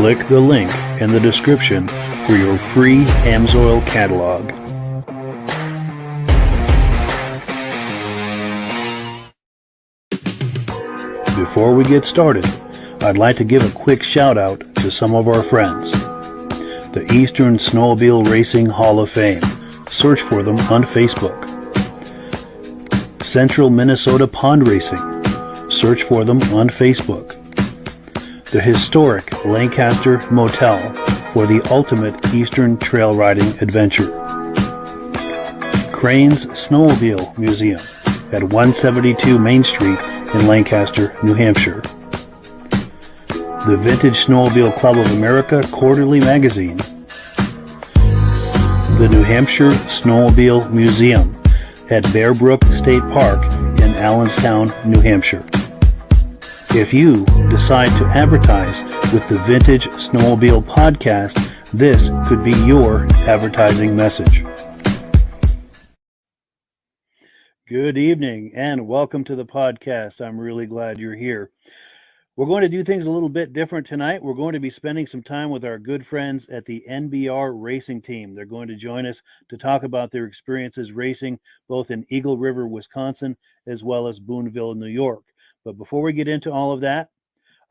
Click the link in the description for your free AMSOIL catalog. Before we get started, I'd like to give a quick shout out to some of our friends. The Eastern Snowmobile Racing Hall of Fame. Search for them on Facebook. Central Minnesota Pond Racing. Search for them on Facebook. The historic Lancaster Motel for the ultimate Eastern trail riding adventure. Crane's Snowmobile Museum at 172 Main Street in Lancaster, New Hampshire. The Vintage Snowmobile Club of America Quarterly Magazine. The New Hampshire Snowmobile Museum at Bear Brook State Park in Allenstown, New Hampshire. If you decide to advertise with the Vintage Snowmobile Podcast, this could be your advertising message. Good evening and welcome to the podcast. I'm really glad you're here. We're going to do things a little bit different tonight. We're going to be spending some time with our good friends at the NBR Racing Team. They're going to join us to talk about their experiences racing both in Eagle River, Wisconsin, as well as Booneville, New York. But before we get into all of that,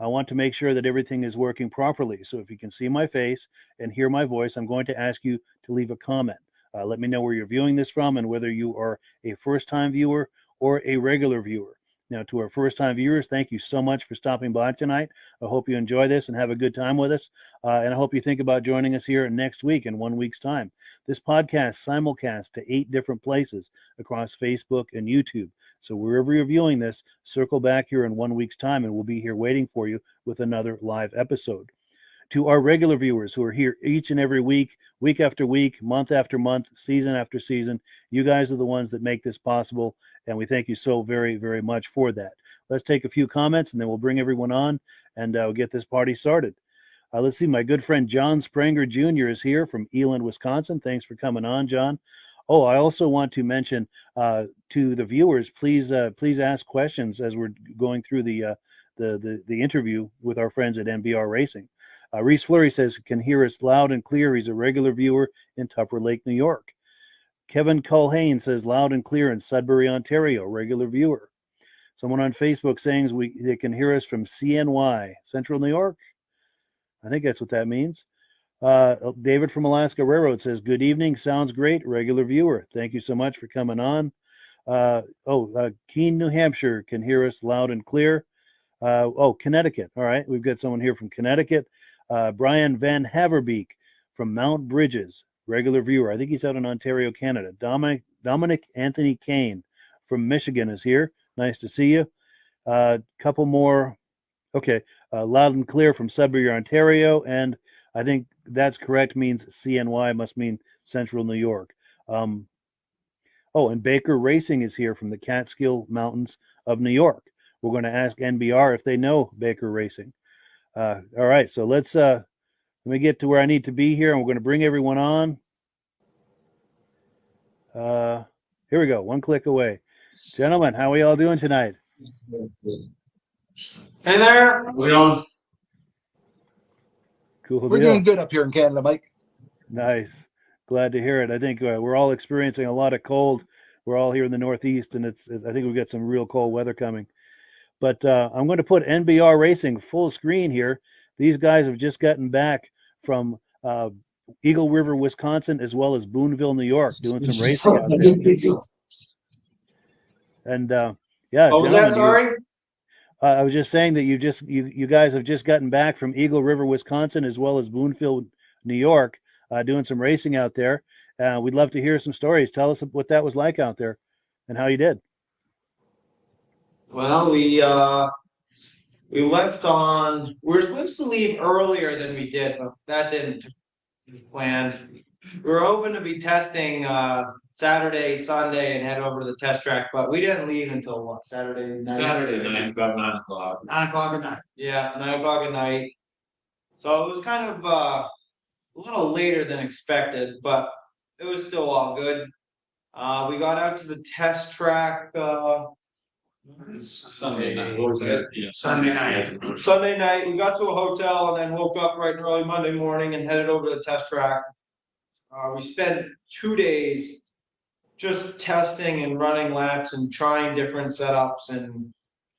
I want to make sure that everything is working properly. So if you can see my face and hear my voice, I'm going to ask you to leave a comment. Let me know where you're viewing this from and whether you are a first-time viewer or a regular viewer. Now, to our first-time viewers, thank you so much for stopping by tonight. I hope you enjoy this and have a good time with us. And I hope you think about joining us here next week in 1 week's time. This podcast simulcast to 8 different places across Facebook and YouTube. So wherever you're viewing this, circle back here in 1 week's time, and we'll be here waiting for you with another live episode. To our regular viewers who are here each and every week, week after week, month after month, season after season, you guys are the ones that make this possible, and we thank you so very, very much for that. Let's take a few comments, and then we'll bring everyone on, and we'll get this party started. Let's see, my good friend John Spranger Jr. is here from Eland, Wisconsin. Thanks for coming on, John. Oh, I also want to mention to the viewers, please ask questions as we're going through the interview with our friends at NBR Racing. Reese Fleury says, can hear us loud and clear. He's a regular viewer in Tupper Lake, New York. Kevin Culhane says, loud and clear in Sudbury, Ontario, regular viewer. Someone on Facebook saying they can hear us from CNY, Central New York. I think that's what that means. David from Alaska Railroad says, good evening, sounds great, regular viewer. Thank you so much for coming on. Keene, New Hampshire can hear us loud and clear. Connecticut. All right, we've got someone here from Connecticut. Brian Van Haverbeek from Mount Bridges, regular viewer. I think he's out in Ontario, Canada. Dominic Anthony Kane from Michigan is here. Nice to see you. Couple more. Okay, loud and clear from Sudbury, Ontario, and I think that's correct. Means CNY must mean Central New York. And Baker Racing is here from the Catskill Mountains of New York. We're going to ask NBR if they know Baker Racing. All right, so let me get to where I need to be here, and we're going to bring everyone on. Here we go, one click away. Gentlemen, how are we all doing tonight? Hey there. How we doing? Cool. We're doing good up here in Canada, Mike. Nice. Glad to hear it. I think we're all experiencing a lot of cold. We're all here in the Northeast, and I think we've got some real cold weather coming. But I'm going to put NBR Racing full screen here. These guys have just gotten back from Eagle River, Wisconsin, as well as Booneville, New York, doing some racing out there. And yeah. What was that? Sorry. I was just saying that you guys have just gotten back from Eagle River, Wisconsin, as well as Booneville, New York, doing some racing out there. We'd love to hear some stories. Tell us what that was like out there and how you did. Well, we left on. We were supposed to leave earlier than we did, but that didn't plan. We were hoping to be testing Saturday, Sunday, and head over to the test track, but we didn't leave until what, Saturday night? Saturday night, about 9 o'clock. 9 o'clock at night. Yeah, 9 o'clock at night. So it was kind of a little later than expected, but it was still all good. We got out to the test track Sunday night. What was that? Yeah. Sunday night. Sunday night. We got to a hotel and then woke up bright and early Monday morning and headed over to the test track. We spent 2 days just testing and running laps and trying different setups and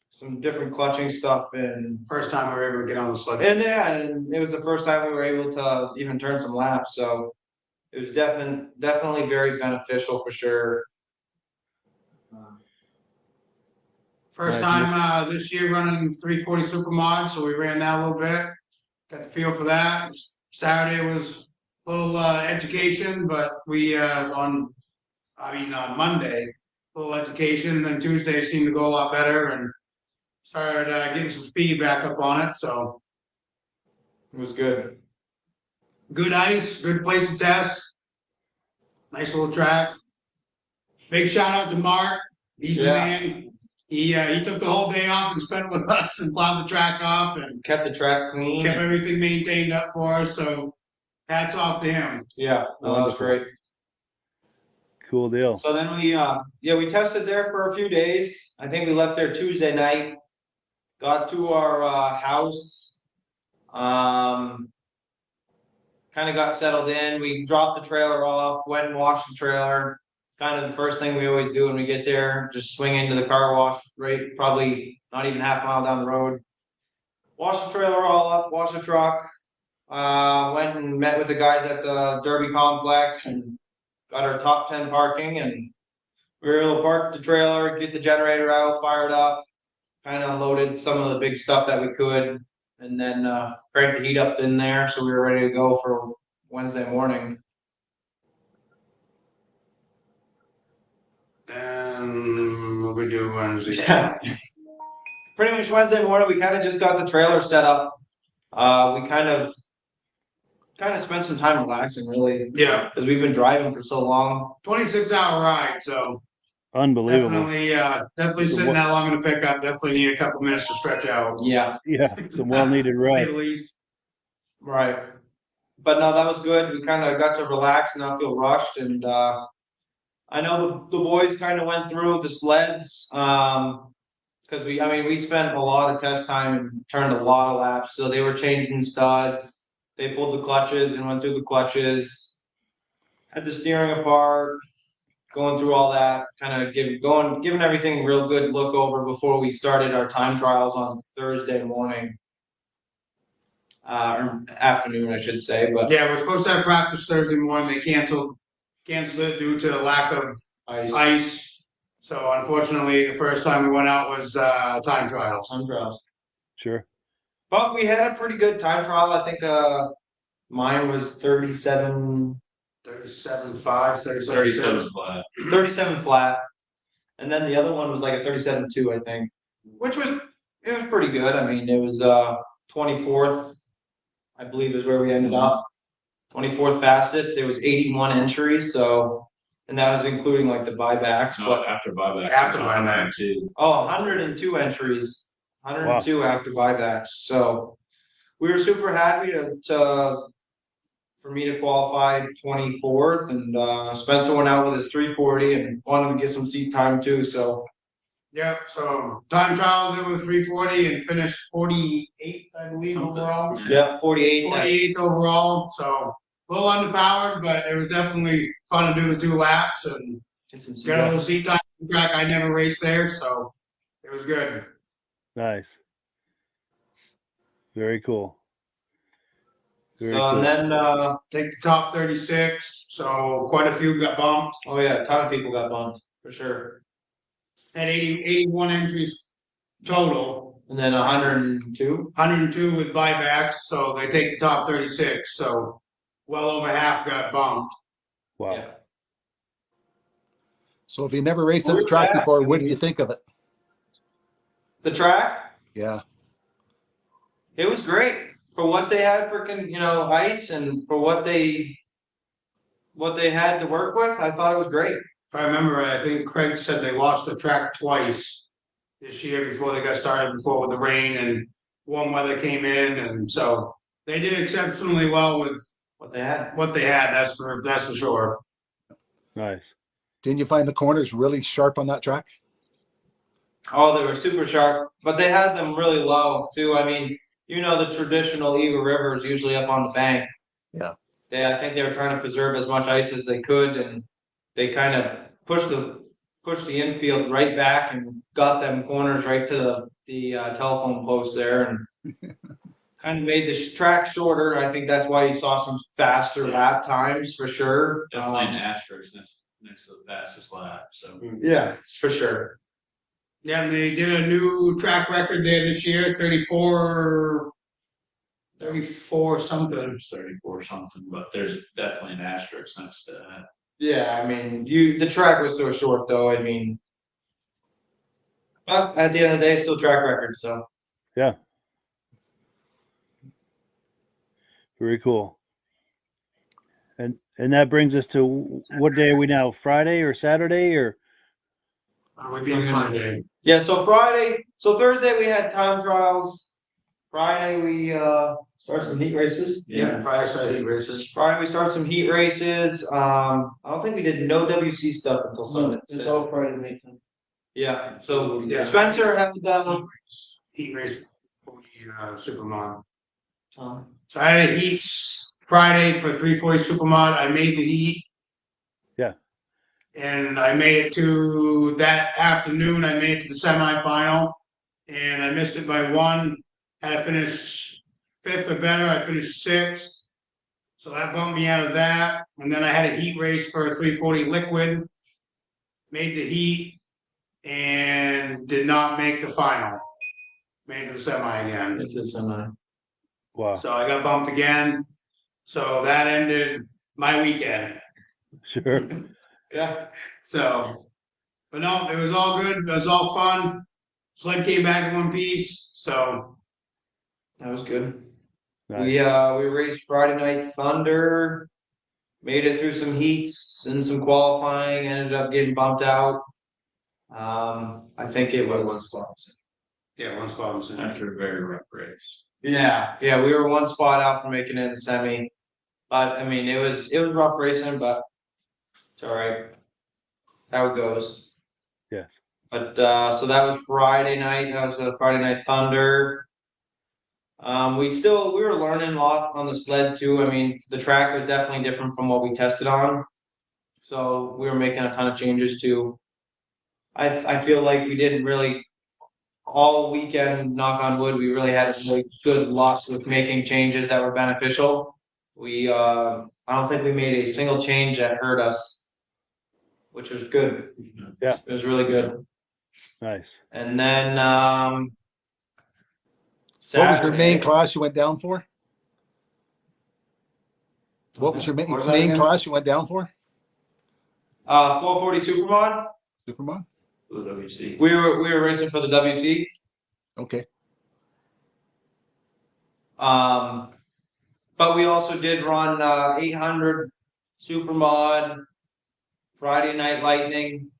some different clutching stuff. And First time we were able to get on the sled. and it was the first time we were able to even turn some laps. So it was definitely very beneficial for sure. First time this year running 340 Supermod, so we ran that a little bit. Got the feel for that. Saturday was a little education, but we on Monday, a little education, and then Tuesday seemed to go a lot better and started getting some speed back up on it. So It was good. good ice, good place to test. Nice little track. Big shout out to Mark. He's the man. He took the whole day off and spent it with us and plowed the track off and Kept the track clean. kept everything maintained up for us. So hats off to him. Yeah, no, that was great. Cool deal. So then we tested there for a few days. I think we left there Tuesday night. Got to our house. Kind of got settled in. We dropped the trailer off, went and washed the trailer. Kind of the first thing we always do when we get there, just swing into the car wash, right? Probably not even half a mile down the road. Wash the trailer all up, wash the truck. Went and met with the guys at the Derby complex and got our top 10 parking, and we were able to park the trailer, get the generator out, fire it up, kind of unloaded some of the big stuff that we could, and then cranked the heat up in there, so we were ready to go for Wednesday morning. And what we do Wednesday? Yeah. Pretty much Wednesday morning, we kind of just got the trailer set up. We kind of spent some time relaxing, really. Yeah. Because we've been driving for so long. 26-hour ride, so Unbelievable. definitely sitting that long in the pickup. Definitely need a couple minutes to stretch out. Yeah. Yeah, some well-needed rest. At least. Right. But no, that was good. We kind of got to relax and not feel rushed. And I know the boys kind of went through the sleds because we spent a lot of test time and turned a lot of laps. So they were changing studs. They pulled the clutches and went through the clutches. Had the steering apart. Going through all that, kind of giving everything a real good look over before we started our time trials on Thursday morning. Or afternoon, I should say. But Yeah, we're supposed to have practice Thursday morning. They canceled it due to lack of ice. So unfortunately, the first time we went out was time trials. Time trials. Sure. But we had a pretty good time trial. I think mine was 37 37.5, 37 37.6. flat. 37 flat. And then the other one was like a 37.2, I think, which was, it was pretty good. I mean, it was 24th, I believe is where we ended up. 24th fastest. There was 81 entries, so, and that was including like the buybacks. No, But after buyback. After buyback. Too. 102 entries, 102 after buybacks. So we were super happy to for me to qualify 24th, and Spencer went out with his 340 and wanted to get some seat time too. So Yeah, so time trial did with 340 and finished 48th, I believe, overall. yeah, 48. 48th overall, so a little underpowered, but it was definitely fun to do the 2 laps and get a little seat time on the track. I never raced there, so it was good. Nice. Very cool. Very So cool. and then Take the top 36, so quite a few got bumped. oh yeah, a ton of people got bumped for sure. Had 81 entries total, And then 102. 102 with buybacks, so they take the top 36, so well over half got bumped. Wow. Yeah. So if you never raced on the Where's track that? before, what did you think of it? The track, Yeah. it was great for what they had for ice and for what they had to work with. I thought it was great. If I remember right, I think Craig said they lost the track twice this year before they got started, before with the rain and warm weather came in, and so they did exceptionally well with What they had. what they had. That's for sure. Nice. Didn't you find the corners really sharp on that track? Oh, they were super sharp, but they had them really low too. I mean, the traditional Eagle River is usually up on the bank. Yeah. I think they were trying to preserve as much ice as they could, and they kind of pushed the infield right back and got them corners right to the telephone post there, and kind of made the track shorter. I think that's why you saw some faster lap times for sure. Definitely an asterisk next to the fastest lap. So Yeah, for sure. Yeah, and they did a new track record there this year, 34 something. there's 34 something, but there's definitely an asterisk next to that. Yeah, I mean, the track was so short though. I mean, but at the end of the day, it's still track record. So Yeah. Very cool. And that brings us to what day are we now? Friday or Saturday or? We being Sunday. yeah, so Thursday we had time trials. Friday we started some heat races. Yeah, Friday started heat races. Friday we started some heat races. I don't think we did no WC stuff until Sunday. It's all Friday, Nathan. Yeah, so Yeah. Spencer had Heat race for the Supermod. Tom. So I had a heat Friday for 340 Supermod. I made the heat. Yeah. And I made it to that afternoon. I made it to the semifinal, and I missed it by 1. Had to finish 5th or better. I finished 6th, so that bumped me out of that. And then I had a heat race for a 340 liquid. Made the heat and did not make the final. Made it to the semi again. Into the semi. Wow. So I got bumped again. So that ended my weekend. Sure. Yeah. So, but no, it was all good. It was all fun. Sled came back in one piece. So That was good. Nice. We raced Friday Night Thunder, made it through some heats and some qualifying, ended up getting bumped out. I think it was one spot was in. After a very rough race. yeah, we were one spot out from making it in the semi. But I mean it was rough racing, but it's all right. How it goes. Yes. But so that was Friday night. That was the Friday Night Thunder. We were learning a lot on the sled too. I mean, the track was definitely different from what we tested on. So we were making a ton of changes too. I feel like we didn't really all weekend, knock on wood, we really had really good luck with making changes that were beneficial. I don't think we made a single change that hurt us, which was good. Yeah. It was really good. Nice. And then What was your main class you went down for? What was your What was that main again? class you went down for? 440 Supermod. Supermod? For the WC. We were racing for the WC. Okay. But we also did run 800 Supermod, Friday Night Lightning,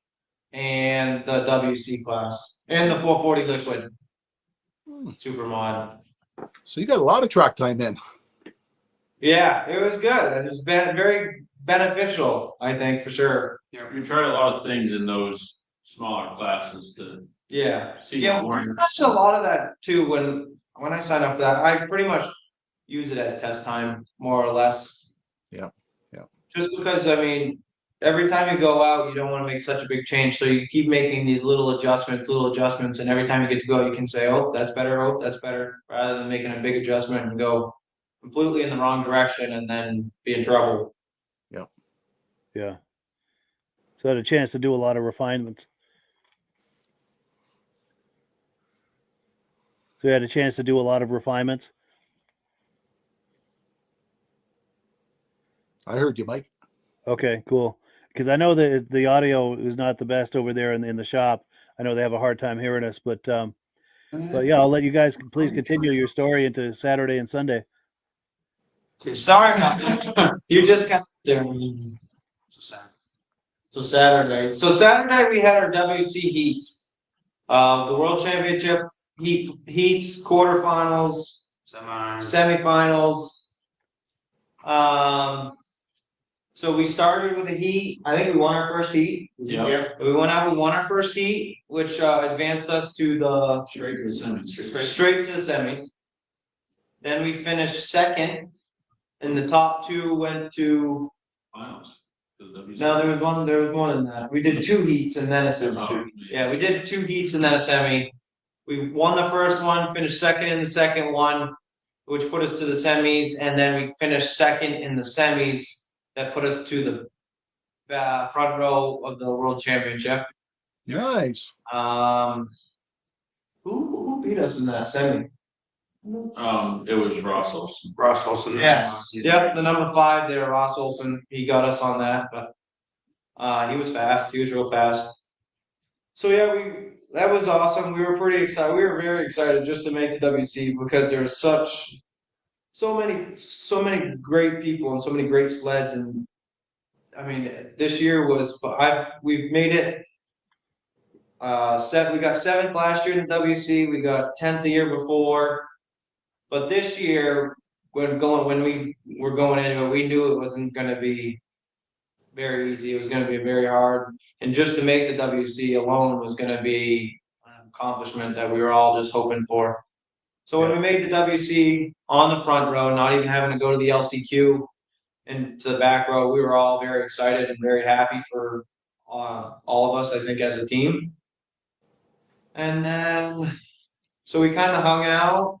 and the WC class, and the 440 Liquid Supermod. So you got a lot of track time in. Yeah, it was good. It was very beneficial, I think, for sure. Yeah, we tried a lot of things in those smaller classes to Yeah. see Yeah, more. we touched a lot of that too when I signed up for that. I pretty much use it as test time, more or less. Yeah, yeah. Just because, I mean, every time you go out, you don't want to make such a big change, so you keep making these little adjustments, and every time you get to go, you can say, "Oh, that's better," rather than making a big adjustment and go completely in the wrong direction and then be in trouble. Yeah. So I had a chance to do a lot of refinements. So you had a chance to do a lot of refinements. I heard you, Mike. Okay, cool. Because I know that the audio is not the best over there in the shop. I know they have a hard time hearing us, but yeah, I'll let you guys please continue your story into Saturday and Sunday. Sorry about that. You just got there. So Saturday we had our WC heats. The World Championship heats, quarterfinals, semifinals. So we started with a heat. I think we won our first heat. Yeah. We went out, we won our first heat, which advanced us to the Straight to the semis. straight to the semis. Then we finished second, and the top two went to. Finals. For the WC. No, there was one in that. We did 2 heats and then a semi. Oh, Yeah, we did 2 heats and then a semi. We won the first one, finished second in the second one, which put us to the semis, and then we finished second in the semis. That put us to the front row of the World Championship. Nice. Who beat us in that semi? It was Ross Olson. Ross Olson. Yes. Yep, the number 5 there, Ross Olson. He got us on that, but he was fast. He was real fast. So yeah, that was awesome. We were pretty excited. We were very excited just to make the WC because there was so many great people and so many great sleds, and I mean this year we've made it. We got 7th last year in the WC. We got 10th the year before, but this year when we were going into it, we knew it wasn't going to be very easy. It was going to be very hard, and just to make the WC alone was going to be an accomplishment that we were all just hoping for. So when we made the WC on the front row, not even having to go to the LCQ and to the back row, we were all very excited and very happy for all of us, I think, as a team. And then, so we kind of hung out,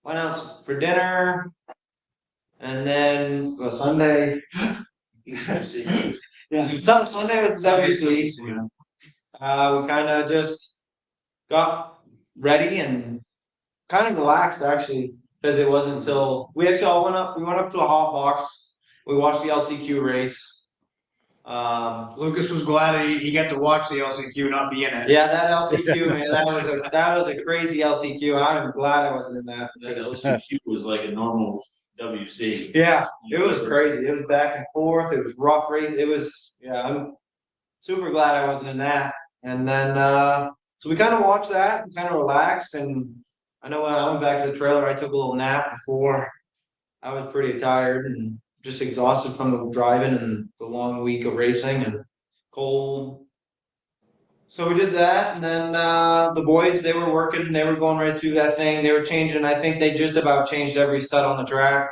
went out for dinner, and then Sunday. Yeah, Sunday was the WC. We kind of just got ready and kind of relaxed actually, because it wasn't until we actually all went up to the hot box. We watched the LCQ race. Lucas was glad he got to watch the LCQ, not be in it. Yeah, that LCQ, man, that was a crazy LCQ. I'm glad I wasn't in that. That LCQ was like a normal WC. Yeah, it was crazy. It was back and forth. It was rough race. I'm super glad I wasn't in that. And then, so we kind of watched that and kind of relaxed. And I know when I went back to the trailer, I took a little nap before. I was pretty tired and just exhausted from the driving and the long week of racing and cold. So we did that, and then the boys, they were working, they were going right through that thing. They were changing, I think they just about changed every stud on the track.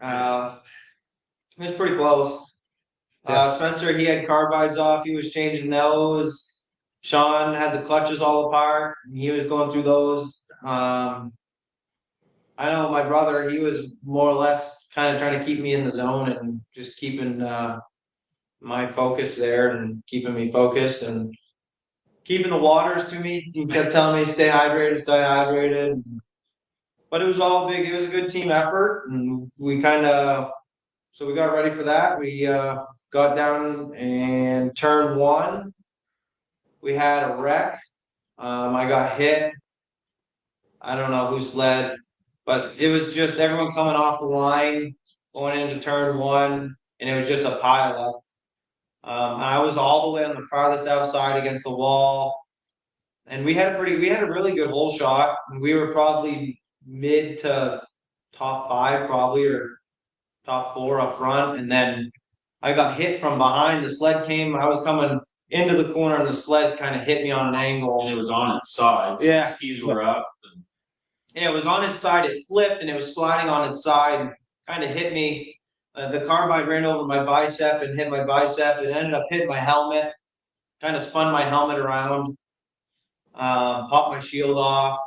It was pretty close. Spencer, he had carbides off, he was changing those. Sean had the clutches all apart, he was going through those. I know my brother, he was more or less kind of trying to keep me in the zone and just keeping my focus there and keeping me focused and keeping the waters to me. He kept telling me stay hydrated. But it was all big. It was a good team effort, and we kind of So we got ready for that. We got down and turned one. We had a wreck. I got hit. I don't know who sled, but it was just everyone coming off the line, going into turn one, and it was just a pile up. I was all the way on the farthest outside against the wall, and we had a really good hole shot. We were probably mid to top five, probably, or top four up front, and then I got hit from behind. The sled came. I was coming into the corner, and the sled kind of hit me on an angle. And it was on its side. So Yeah. the skis were up. Yeah, it was on its side. It flipped, and it was sliding on its side, and kind of hit me. The carbide ran over my bicep and hit my bicep. It ended up hitting my helmet. Kind of spun my helmet around. Popped my shield off.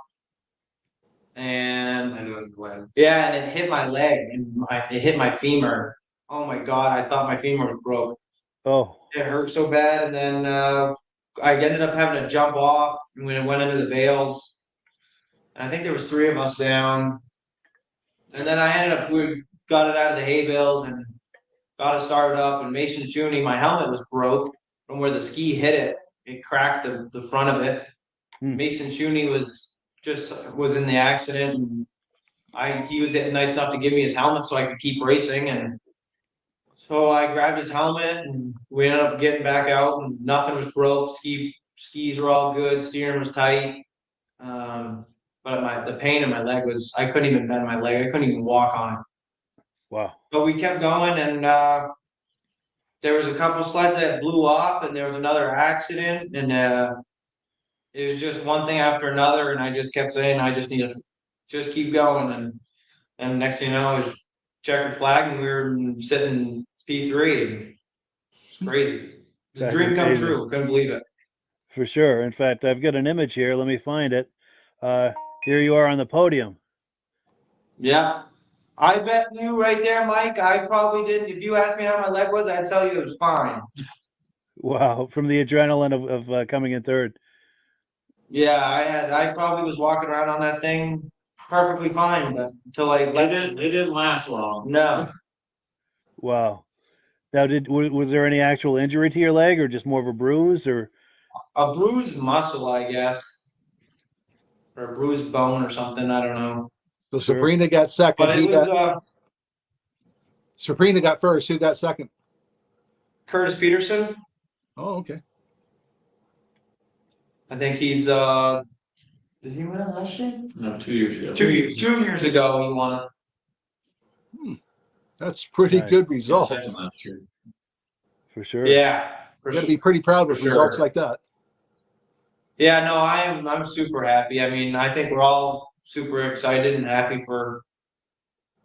And yeah, and it hit my leg, and it hit my femur. Oh my God, I thought my femur was broke. Oh, It hurt so bad, and then I ended up having to jump off when it went into the bales. And I think there was 3 of us down. And then we got it out of the hay bales and got it started up. And Mason Juni, my helmet was broke from where the ski hit it. It cracked the front of it. Mason Juni was in the accident, and he was nice enough to give me his helmet so I could keep racing. And so I grabbed his helmet, and we ended up getting back out, and nothing was broke. Skis were all good. Steering was tight. But the pain in my leg I couldn't even bend my leg. I couldn't even walk on it. wow. But we kept going, and there was a couple sleds that blew up, and there was another accident, and it was just one thing after another, and I just kept saying, I just need to just keep going, and next thing you know, it was checkered flag, and we were sitting P3. It's crazy. It's a dream come true. Couldn't believe it. For sure. In fact, I've got an image here. Let me find it. Here you are on the podium. Yeah. I bet you right there, Mike, I probably didn't. If you asked me how my leg was, I'd tell you it was fine. Wow. From the adrenaline of coming in third. Yeah, I probably was walking around on that thing perfectly fine, but until I left. It didn't last long. No. Wow. Now, was there any actual injury to your leg, or just more of a bruise, or A bruised muscle, I guess, or a bruised bone or something. I don't know. So Sabrina got second. But it was Sabrina got first. Who got second? Curtis Peterson. Oh, okay. I think he's did he win it last year? No, 2 years ago. 2 years ago he won it. That's pretty Nice. good Second results. last year. for sure? Yeah. You got to be pretty proud with For results sure. like that. Yeah, no, I'm super happy. I mean, I think we're all super excited and happy for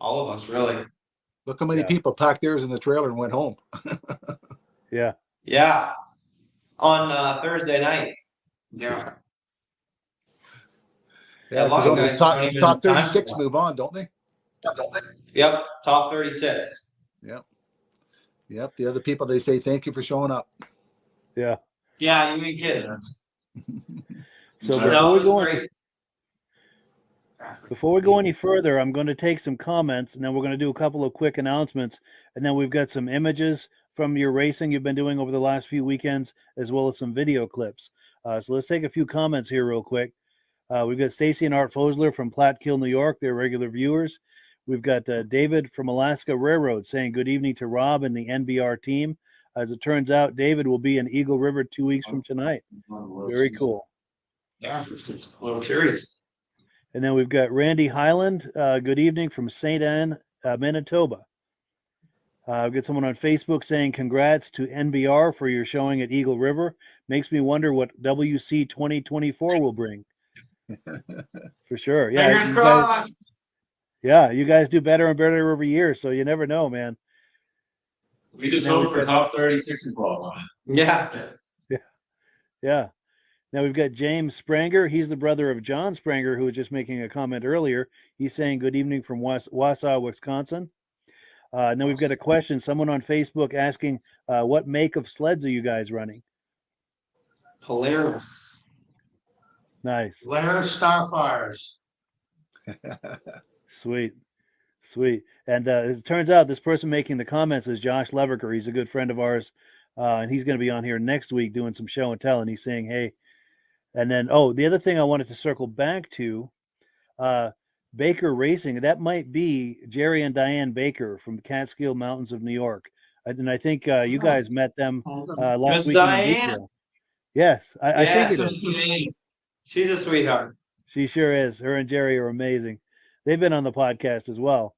all of us, really. Look how many people packed theirs in the trailer and went home. Yeah. Yeah. On Thursday night. Yeah. Yeah, A lot because of only guys don't even top time 36 for move on, don't they? Yep, top 36. Yep. The other people, they say thank you for showing up. Yeah. Yeah, you ain't kidding. So No, it was great. before we go any further, I'm going to take some comments, and then we're going to do a couple of quick announcements, and then we've got some images from your racing you've been doing over the last few weekends, as well as some video clips. So let's take a few comments here real quick. We've got Stacy and Art Fosler from Platkill, New York. They're regular viewers. We've got David from Alaska Railroad saying good evening to Rob and the NBR team. As it turns out, David will be in Eagle River 2 weeks from tonight. Very cool. Yeah, World Series. And then we've got Randy Highland. Good evening from St. Anne, Manitoba. I've got someone on Facebook saying congrats to NBR for your showing at Eagle River. Makes me wonder what WC 2024 will bring. For sure. Yeah. Fingers crossed. You guys do better and better every year, so you never know, man. We just hope for top 36 and qualifying. Yeah. Yeah. Now we've got James Spranger. He's the brother of John Spranger, who was just making a comment earlier. He's saying good evening from Wausau, Wisconsin. Now we've got a question. Someone on Facebook asking, what make of sleds are you guys running? Polaris. Nice. Polaris Starfires. Sweet. Sweet. And it turns out this person making the comments is Josh Leverker. He's a good friend of ours, and he's going to be on here next week doing some show and tell. And he's saying, "Hey," and then the other thing I wanted to circle back to, Baker Racing. That might be Jerry and Diane Baker from the Catskill Mountains of New York. And I think you guys met them last Miss week in Diane? Booneville. Yes, I Yes, figured it. Miss Diane. She's a sweetheart. She sure is. Her and Jerry are amazing. They've been on the podcast as well.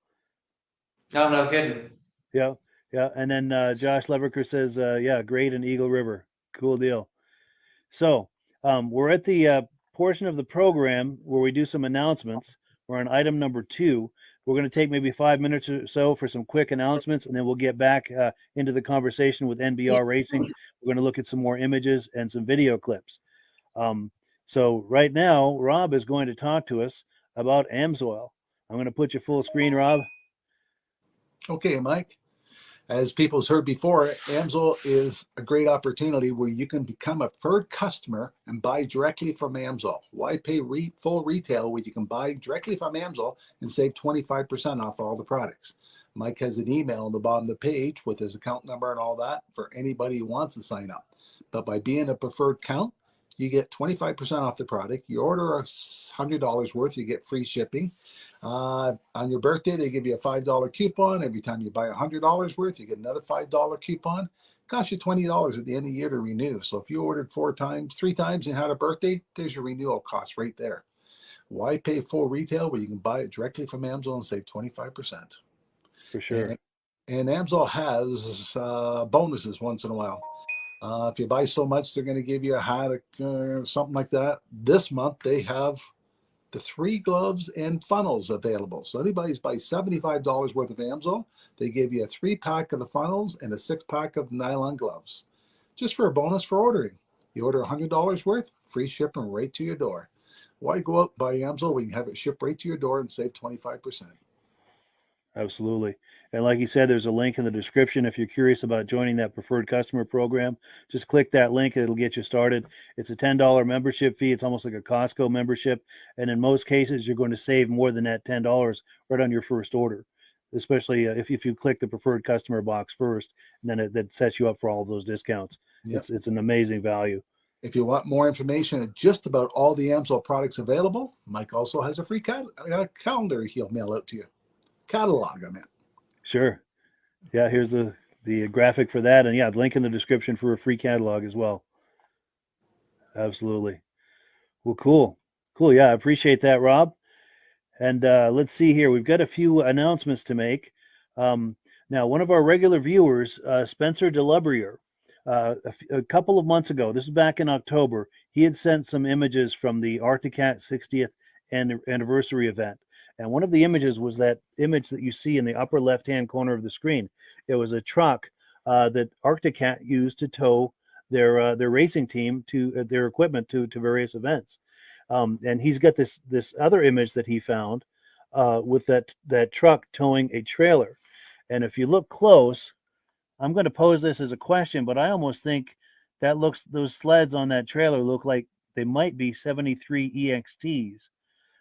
No, no kidding. Yeah, yeah. And then Josh Leverker says, yeah, great in Eagle River. Cool deal. So we're at the portion of the program where we do some announcements. We're on item number 2. We're going to take maybe 5 minutes or so for some quick announcements, and then we'll get back into the conversation with NBR Racing. We're going to look at some more images and some video clips. So right now, Rob is going to talk to us about AMSOIL. I'm going to put you full screen, Rob. Okay, Mike. As people's heard before, AMSOIL is a great opportunity where you can become a preferred customer and buy directly from AMSOIL. Why pay full retail when you can buy directly from AMSOIL and save 25% off all the products? Mike has an email on the bottom of the page with his account number and all that for anybody who wants to sign up. But by being a preferred account, you get 25% off the product. You order $100 worth, you get free shipping. On your birthday, they give you a $5 coupon. Every time you buy $100 worth, you get another $5 coupon. Costs you $20 at the end of the year to renew. So if you ordered 3 times and had a birthday, there's your renewal cost right there. Why pay full retail where you can buy it directly from AMSOIL and save 25%? For sure. And AMSOIL has bonuses once in a while. If you buy so much, they're going to give you a hat or something like that. This month, they have the 3 gloves and funnels available. So anybody's buy $75 worth of AMSOIL, they give you a 3-pack of the funnels and a 6-pack of nylon gloves, just for a bonus for ordering. You order $100 worth, free shipping right to your door. Why go out buy AMSOIL when you can have it shipped right to your door and save 25%? Absolutely. And like you said, there's a link in the description. If you're curious about joining that preferred customer program, just click that link. It'll get you started. It's a $10 membership fee. It's almost like a Costco membership. And in most cases, you're going to save more than that $10 right on your first order, especially if you click the preferred customer box first, and then that sets you up for all of those discounts. Yep. It's an amazing value. If you want more information on just about all the AMSOIL products available, Mike also has a free calendar he'll mail out to you. Catalog, I meant. Sure. Yeah, here's the graphic for that. And yeah, link in the description for a free catalog as well. Absolutely. Well, cool. Cool. Yeah, I appreciate that, Rob. And let's see here. We've got a few announcements to make. Now, one of our regular viewers, Spencer DeLubrier, a couple of months ago, this is back in October, he had sent some images from the Arcticat 60th anniversary event. And one of the images was that image that you see in the upper left-hand corner of the screen. It was a truck that Arcticat used to tow their racing team to their equipment to various events. And he's got this other image that he found with that truck towing a trailer. And if you look close, I'm going to pose this as a question, but I almost think those sleds on that trailer look like they might be 73 EXTs.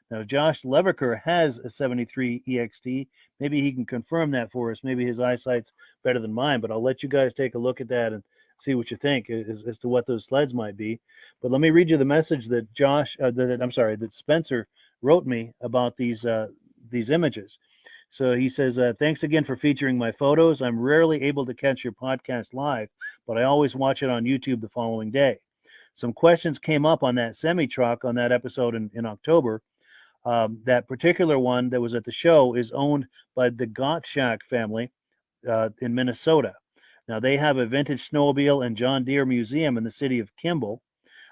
Now, Josh Leverker has a 73 EXT. Maybe he can confirm that for us. Maybe his eyesight's better than mine, but I'll let you guys take a look at that and see what you think as to what those sleds might be. But let me read you the message that that Spencer wrote me about these images. So he says, thanks again for featuring my photos. I'm rarely able to catch your podcast live, but I always watch it on YouTube the following day. Some questions came up on that semi-truck on that episode in October. That particular one that was at the show is owned by the Gottschalk family in Minnesota. Now, they have a vintage snowmobile and John Deere museum in the city of Kimball.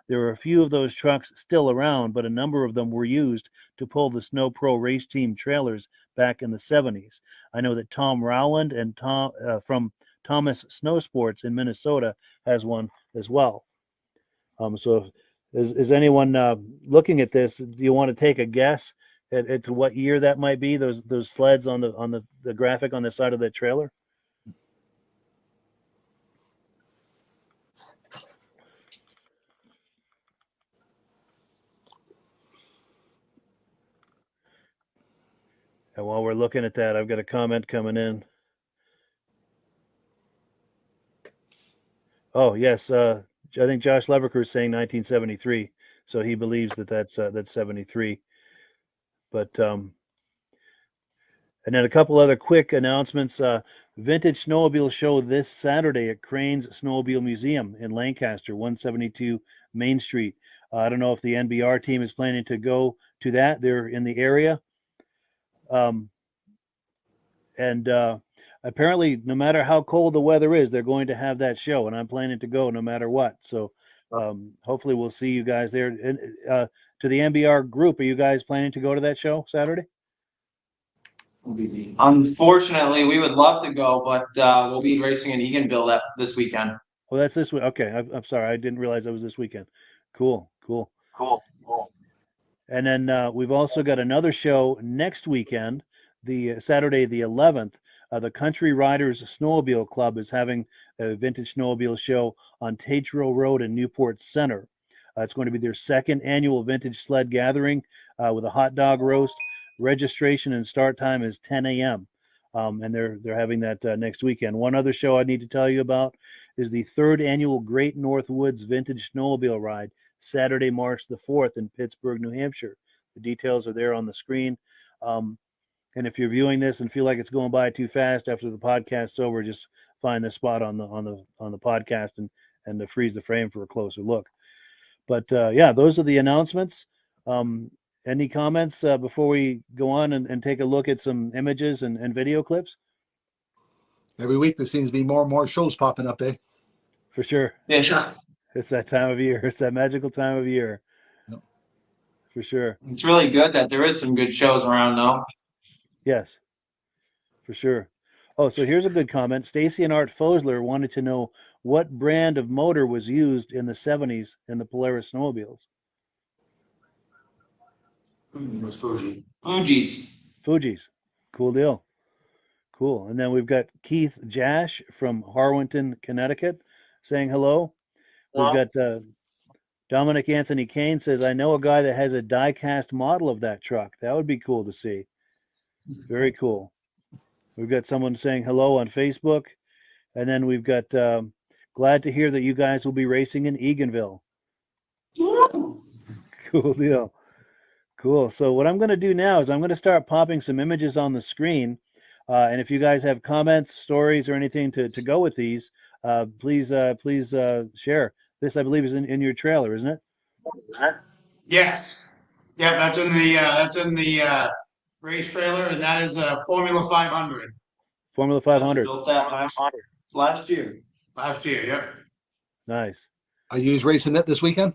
There are a few of those trucks still around, but a number of them were used to pull the Snow Pro race team trailers back in the 70s. I know that Tom Rowland and Tom from Thomas Snow Sports in Minnesota has one as well. So is anyone looking at this? Do you want to take a guess at what year that might be? Those sleds on the graphic on the side of that trailer. And while we're looking at that, I've got a comment coming in. Oh, yes. I think Josh Leverker is saying 1973. So he believes that's 73. But, and then a couple other quick announcements. Vintage Snowmobile Show this Saturday at Crane's Snowmobile Museum in Lancaster, 172 Main Street. I don't know if the NBR team is planning to go to that. They're in the area. And apparently, no matter how cold the weather is, they're going to have that show, and I'm planning to go no matter what. So hopefully we'll see you guys there. And to the NBR group, are you guys planning to go to that show Saturday? Unfortunately, we would love to go, but we'll be racing in Eganville this weekend. Well, that's this week. Okay, I'm sorry. I didn't realize that was this weekend. Cool. And then we've also got another show next weekend, the Saturday the 11th. The Country Riders Snowmobile Club is having a vintage snowmobile show on Tatro Road in Newport Center. It's going to be their second annual vintage sled gathering with a hot dog roast. Registration and start time is 10 a.m. And they're having that next weekend. One other show I need to tell you about is the third annual Great North Woods Vintage Snowmobile Ride, Saturday, March the 4th in Pittsburgh, New Hampshire. The details are there on the screen. And if you're viewing this and feel like it's going by too fast after the podcast's over, just find the spot on the podcast and to freeze the frame for a closer look. But yeah, those are the announcements. Any comments before we go on and take a look at some images and video clips? Every week there seems to be more and more shows popping up, eh? For sure. Yeah. It's that time of year. It's that magical time of year. Yep. For sure. It's really good that there is some good shows around though. Yes, for sure. Oh, so here's a good comment. Stacy and Art Fosler wanted to know what brand of motor was used in the 70s in the Polaris snowmobiles. It was Fuji. Fuji's. Cool deal. Cool. And then we've got Keith Jash from Harwinton, Connecticut saying hello. We've got Dominic Anthony Kane says, I know a guy that has a die-cast model of that truck. That would be cool to see. Very cool. We've got someone saying hello on Facebook. And then we've got glad to hear that you guys will be racing in Eganville. Cool deal. Cool. So what I'm going to do now is I'm going to start popping some images on the screen. And if you guys have comments, stories, or anything to go with these, please share. This, I believe, is in your trailer, isn't it? Yes. Yeah, that's in the race trailer, and that is a Formula 500. Formula 500. Built that last year. Last year, yep. Nice. Are you racing it this weekend?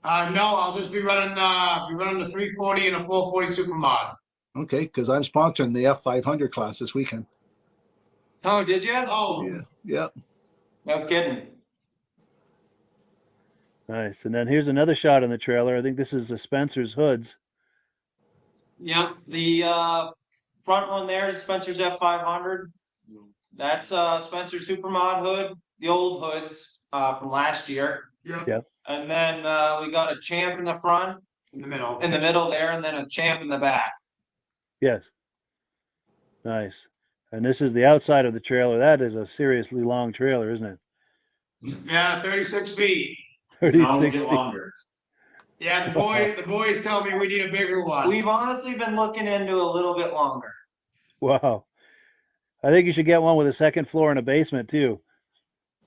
No, I'll just be running the 340 and a 440 Super Mod. Okay, because I'm sponsoring the F500 class this weekend. Oh, did you? Oh, Yeah. No kidding. Nice. And then here's another shot in the trailer. I think this is the Spencer's hoods. Yeah, the front one there is Spencer's F500. That's Spencer's Supermod hood, the old hoods from last year. yeah. And then we got a champ in the front, In the middle. in the middle there, and then a champ in the back. Yes. Nice. And this is the outside of the trailer. That is a seriously long trailer, isn't it? Yeah, 36 feet. I'll 36 get feet. longer. Yeah, the boys tell me we need a bigger one. We've honestly been looking into a little bit longer. Wow. I think you should get one with a second floor and a basement too.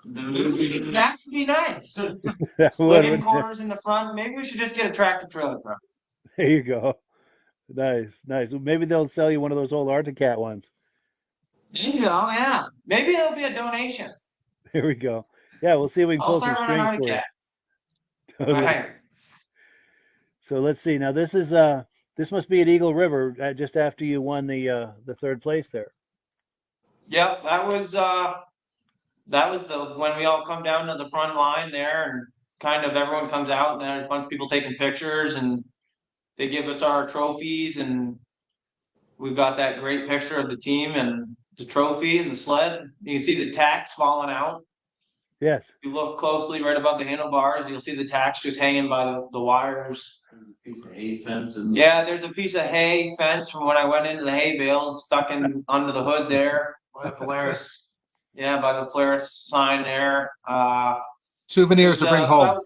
That would be nice. That would, Living wouldn't it? quarters in the front. Maybe we should just get a tractor trailer truck. There you go. Nice, nice. Maybe they'll sell you one of those old Arctic ones. There you go, yeah. Maybe it'll be a donation. There we go. Yeah, we'll see if we can I'll pull some start running strings for Arctic. you. All right. So let's see. Now this is this must be at Eagle River just after you won the third place there. Yep, that was the when we all come down to the front line there, and kind of everyone comes out, and there's a bunch of people taking pictures, and they give us our trophies, and we've got that great picture of the team and the trophy and the sled. You can see the tacks falling out. Yes. If you look closely right above the handlebars, you'll see the tacks just hanging by the wires. Piece of hay fence and. Yeah, there's a piece of hay fence from when I went into the hay bales stuck in under the hood there. By the Polaris. Yeah, by the Polaris sign there. Souvenirs to bring home.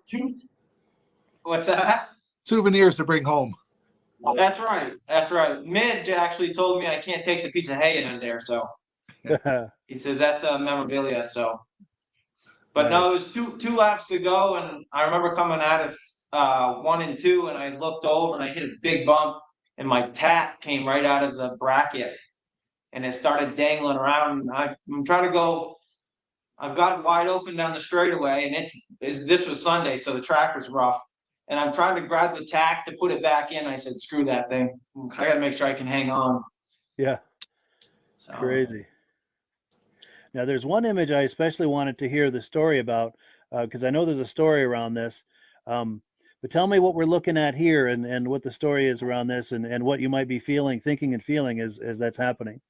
What's that? Souvenirs to bring home. That's right. That's right. Midge actually told me I can't take the piece of hay in there, so he says that's a memorabilia. So, but no, it was two laps to go, and I remember coming out of 1 and 2, and I looked over and I hit a big bump, and my tack came right out of the bracket, and it started dangling around. And I'm trying to go. I've got it wide open down the straightaway, and this was Sunday, so the track was rough. And I'm trying to grab the tack to put it back in. I said, screw that thing. I got to make sure I can hang on. Yeah. So. Crazy. Now, there's one image I especially wanted to hear the story about, because I know there's a story around this. But tell me what we're looking at here and what the story is around this and what you might be thinking and feeling as that's happening.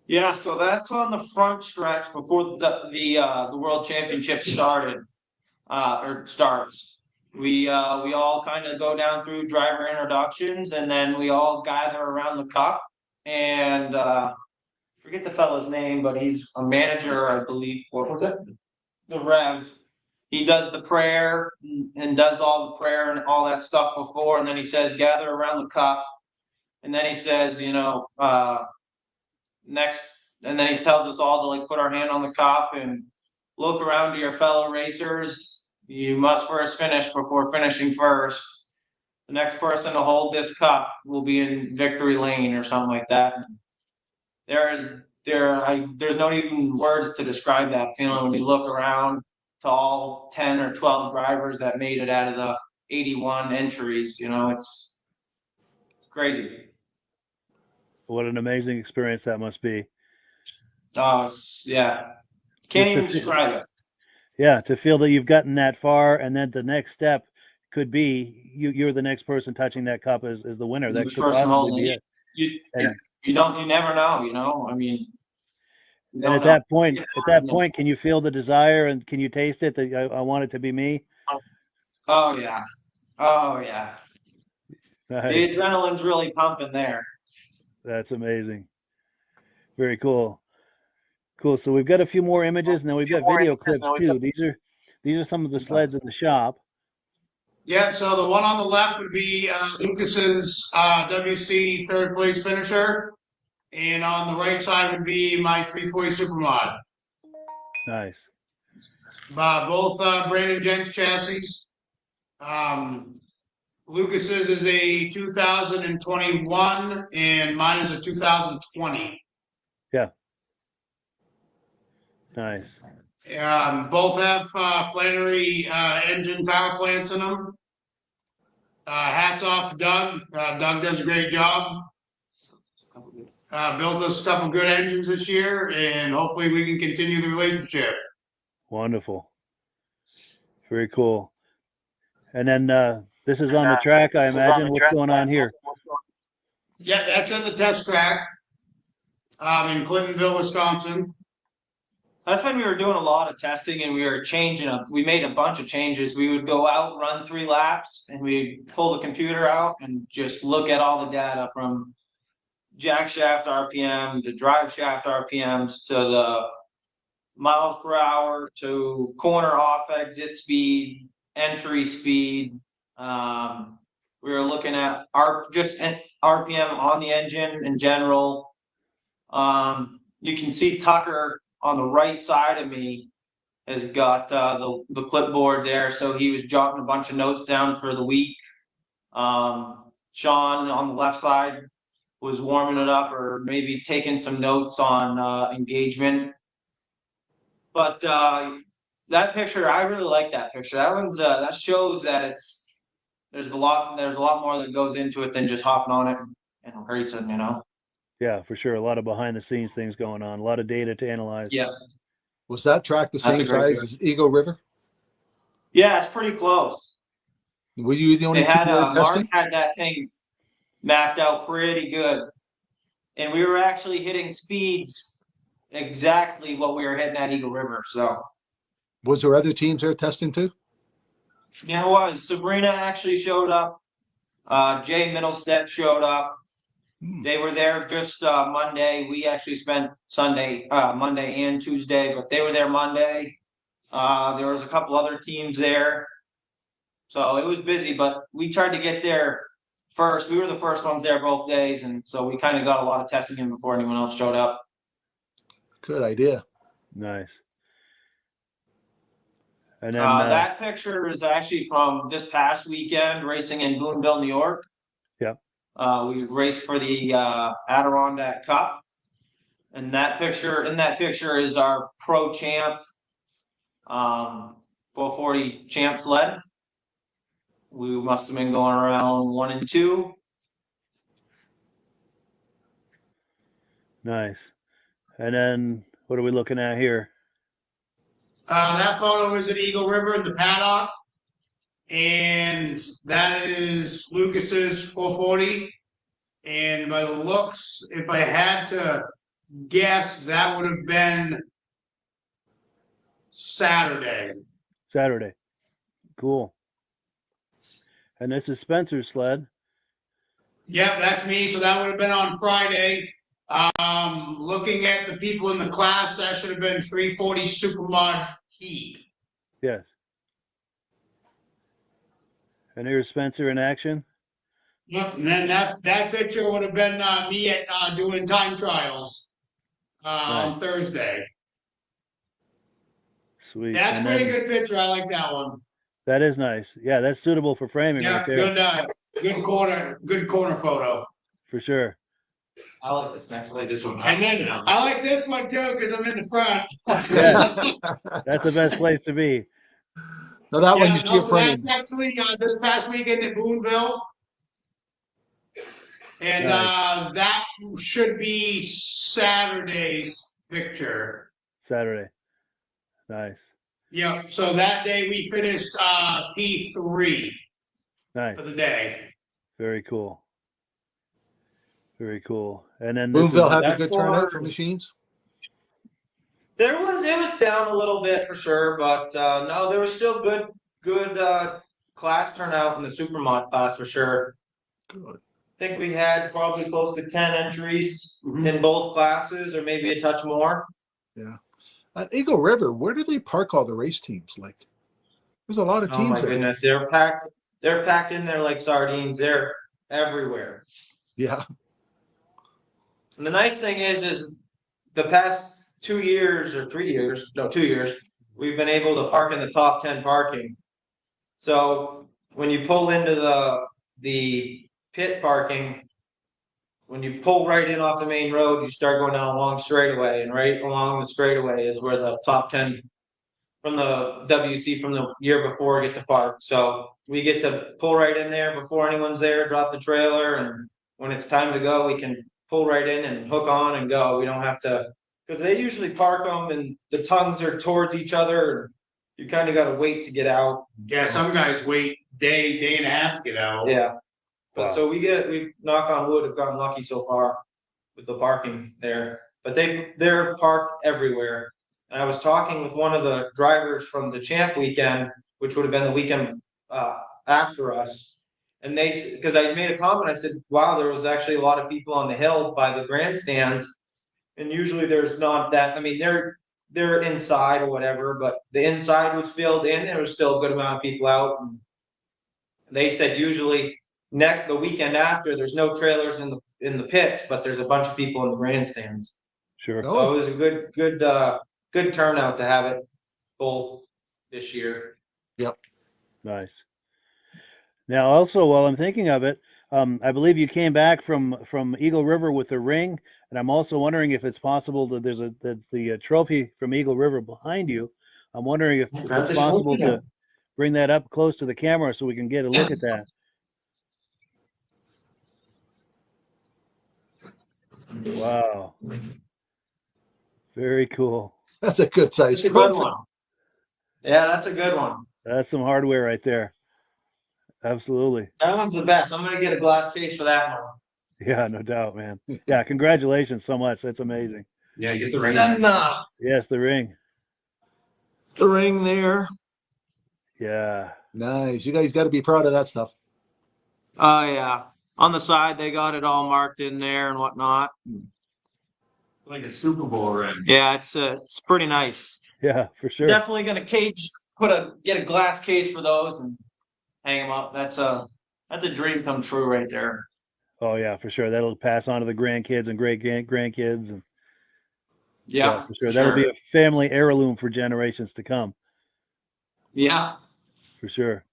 Yeah, so that's on the front stretch before the World Championship started. Or starts. We all kind of go down through driver introductions, and then we all gather around the cup. And forget the fellow's name, but he's a manager, I believe. What was it? The Rev. He does the prayer and does all the prayer and all that stuff before, and then he says, gather around the cup. And then he says, next, and then he tells us all to like put our hand on the cup and look around to your fellow racers. You must first finish before finishing first. The next person to hold this cup will be in victory lane or something like that. There's no even words to describe that feeling when you look around to all 10 or 12 drivers that made it out of the 81 entries. It's crazy. What an amazing experience that must be. Oh, yeah. Can't even describe it. Yeah, to feel that you've gotten that far, and then the next step could be you're the next person touching that cup as the winner. That could possibly be it. You never know. I mean, and at that point, can you feel the desire and can you taste it that I want it to be me? Oh yeah. Nice. The adrenaline's really pumping there. That's amazing. Very cool. Cool. So we've got a few more images, and then we've got video clips too. These are some of the sleds in the shop. Yeah. So the one on the left would be Lucas's WC third place finisher, and on the right side would be my 340 Supermod. Nice. Both Brandon Gent's chassis. Lucas's is a 2021, and mine is a 2020. Yeah. Nice. Both have Flannery engine power plants in them. Hats off to Doug. Doug does a great job. Built us a couple good engines this year, and hopefully we can continue the relationship. Wonderful. Very cool. And then this is on the track, I imagine. What's going on here? Yeah, that's at the test track in Clintonville, Wisconsin. That's when we were doing a lot of testing and we were changing up. We made a bunch of changes. We would go out, run 3 laps, and we'd pull the computer out and just look at all the data from jack shaft RPM to drive shaft RPMs to the miles per hour to corner off exit speed, entry speed. We were looking at just RPM on the engine in general. You can see Tucker on the right side of me has got the clipboard there, so he was jotting a bunch of notes down for the week. Sean on the left side was warming it up or maybe taking some notes on engagement. But that picture, I really like that picture. That one's that shows that there's a lot more that goes into it than just hopping on it and racing, Yeah, for sure. A lot of behind the scenes things going on. A lot of data to analyze. Yeah. Was that track the same size as Eagle River? Yeah, it's pretty close. Were you the only Mark testing? had that thing mapped out pretty good, and we were actually hitting speeds exactly what we were hitting at Eagle River. So Was there other teams there testing too? yeah, it was. Sabrina actually showed up. Jay Middlestead showed up. They were there just Monday. We actually spent Monday and Tuesday, but they were there Monday. There was a couple other teams there. So it was busy, but we tried to get there first. We were the first ones there both days, and so we kind of got a lot of testing in before anyone else showed up. Good idea. Nice. And then that picture is actually from this past weekend, racing in Booneville, New York. Yep. We raced for the Adirondack Cup, and in that picture is our pro champ, 440 champ sled. We must have been going around 1 and 2. nice. And then what are we looking at here? That photo is at Eagle River in the paddock. And that is Lucas's 440. And by the looks, if I had to guess, that would have been Saturday. Saturday. Cool. And this is Spencer's sled. Yep, that's me. So that would have been on Friday. Looking at the people in the class, that should have been 340 Supermod Heat. Yes. And here's Spencer in action. Yep, and then that picture would have been me at doing time trials on Thursday. Sweet. That's And pretty then- good picture. I like that one. That is nice. Yeah, that's suitable for framing Yeah, right there. good corner photo. For sure. I like this next one. This one. And then I like this one too because I'm in the front. Yeah, that's the best place to be. No, that one Yeah, you see it framed. that's actually this past weekend at Booneville. And that should be Saturday's picture. Saturday. Nice. Yeah, so that day we finished P3 Nice. for the day. Very cool. Very cool. And then this Booneville is, have a that good for- turnout for machines. It was down a little bit for sure, but no, there was still good class turnout in the Supermod class for sure. Good. I think we had probably close to 10 entries in both classes, or maybe a touch more. Yeah. At Eagle River, where do they park all the race teams? Like, there's a lot of Oh my teams there. goodness, they're packed in there like sardines. They're everywhere. Yeah. And the nice thing is the past 2 years or 3 years, no, 2 years, we've been able to park in the top 10 parking. So when you pull into the pit parking, when you pull right in off the main road, you start going down a long straightaway, and right along the straightaway is where the top 10 from the WC from the year before get to park. So we get to pull right in there before anyone's there, drop the trailer, and when it's time to go, we can pull right in and hook on and go. We don't have to, because they usually park them and the tongues are towards each other. And you kind of got to wait to get out. Yeah, some guys wait day and a half to get out. Yeah. But Wow. so we knock on wood, have gotten lucky so far with the parking there. But they're parked everywhere. And I was talking with one of the drivers from the champ weekend, which would have been the weekend after us. And because I made a comment, I said, wow, there was actually a lot of people on the hill by the grandstands. And usually there's not that, I mean, they're inside or whatever, but the inside was filled in. There was still a good amount of people out. And they said usually the weekend after, there's no trailers in the pits, but there's a bunch of people in the grandstands. sure. Oh. So it was a good turnout to have it both this year. Nice. Now, also, while I'm thinking of it, I believe you came back from Eagle River with a ring, and I'm also wondering if it's possible that that's the trophy from Eagle River behind you. I'm wondering if it's possible to bring that up close to the camera so we can get a look at that. Wow. Very cool. That's a good size That's a good trophy. one. Yeah, that's a good one. That's some hardware right there. Absolutely. That one's the best. I'm gonna get a glass case for that one. Yeah, no doubt, man. Yeah, congratulations so much. That's amazing. Yeah, get the And ring. then Yes, the ring. the ring there. Yeah. Nice. You guys got to be proud of that stuff. Oh yeah. On the side, they got it all marked in there and whatnot. Like a Super Bowl ring. Yeah, it's pretty nice. Yeah, for sure. Definitely gonna get a glass case for those and hang them up. That's a dream come true right there. Oh yeah, for sure. That'll pass on to the grandkids and great grandkids, and Yeah, for sure. That'll be a family heirloom for generations to come. Yeah. For sure.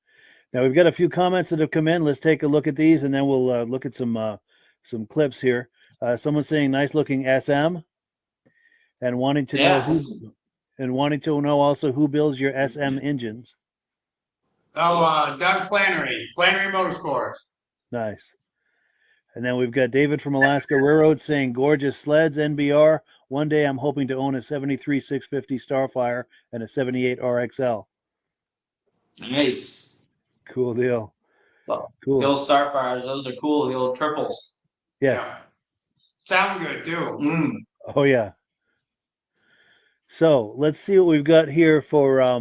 Now we've got a few comments that have come in. Let's take a look at these, and then we'll look at some clips here. Someone saying nice looking SM, and wanting to know also who builds your SM engines. Oh, Doug Flannery Motorsports. Nice. And then we've got David from Alaska Railroad saying gorgeous sleds, NBR. One day I'm hoping to own a 73 650 Starfire and a 78 RXL. Nice. Cool deal. Well, Cool. the old Starfires, those are cool. The old triples. Yes. Yeah. Sound good too. Mm. Oh yeah. So let's see what we've got here for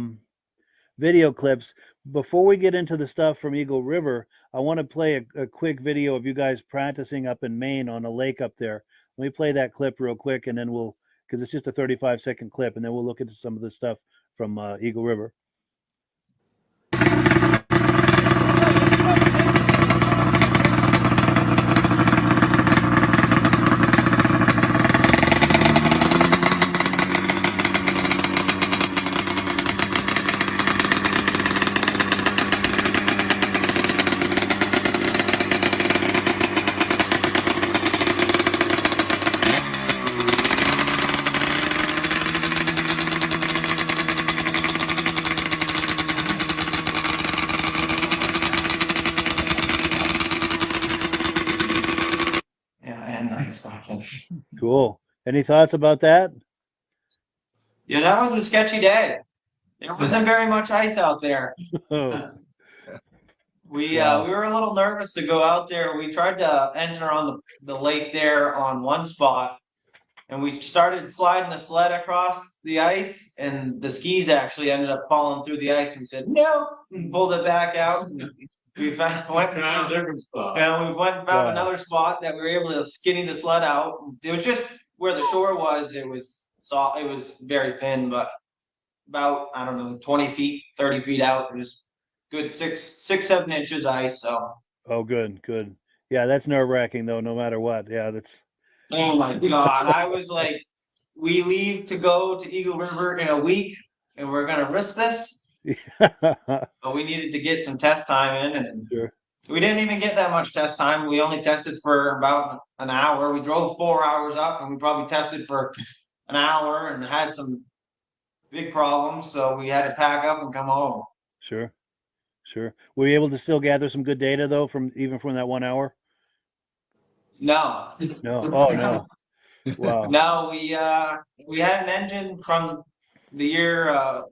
video clips. Before we get into the stuff from Eagle River, I want to play a quick video of you guys practicing up in Maine on a lake up there. Let me play that clip real quick, and then because it's just a 35-second clip, and then we'll look into some of the stuff from Eagle River. Cool. Any thoughts about that? Yeah, that was a sketchy day. There wasn't very much ice out there. Oh, We Wow. we were a little nervous to go out there. We tried to enter on the lake there on one spot, and we started sliding the sled across the ice, and the skis actually ended up falling through the ice. And we said no, and pulled it back out. And we went Try a different spot. and we went and found Wow. another spot that we were able to skinny the sled out. It was just where the shore was. It was very thin, but about, I don't know, 20 feet, 30 feet out. It was good 7 inches ice. So, Oh, good. Yeah, that's nerve-wracking though, no matter what. Yeah, that's oh my God, I was like, we leave to go to Eagle River in a week, and we're gonna risk this. But we needed to get some test time in, and Sure. we didn't even get that much test time. We only tested for about an hour. We drove 4 hours up, and we probably tested for an hour and had some big problems. So we had to pack up and come home. Sure. Were you able to still gather some good data though from that 1 hour? No, No. Oh no. Wow. no, we had an engine from the year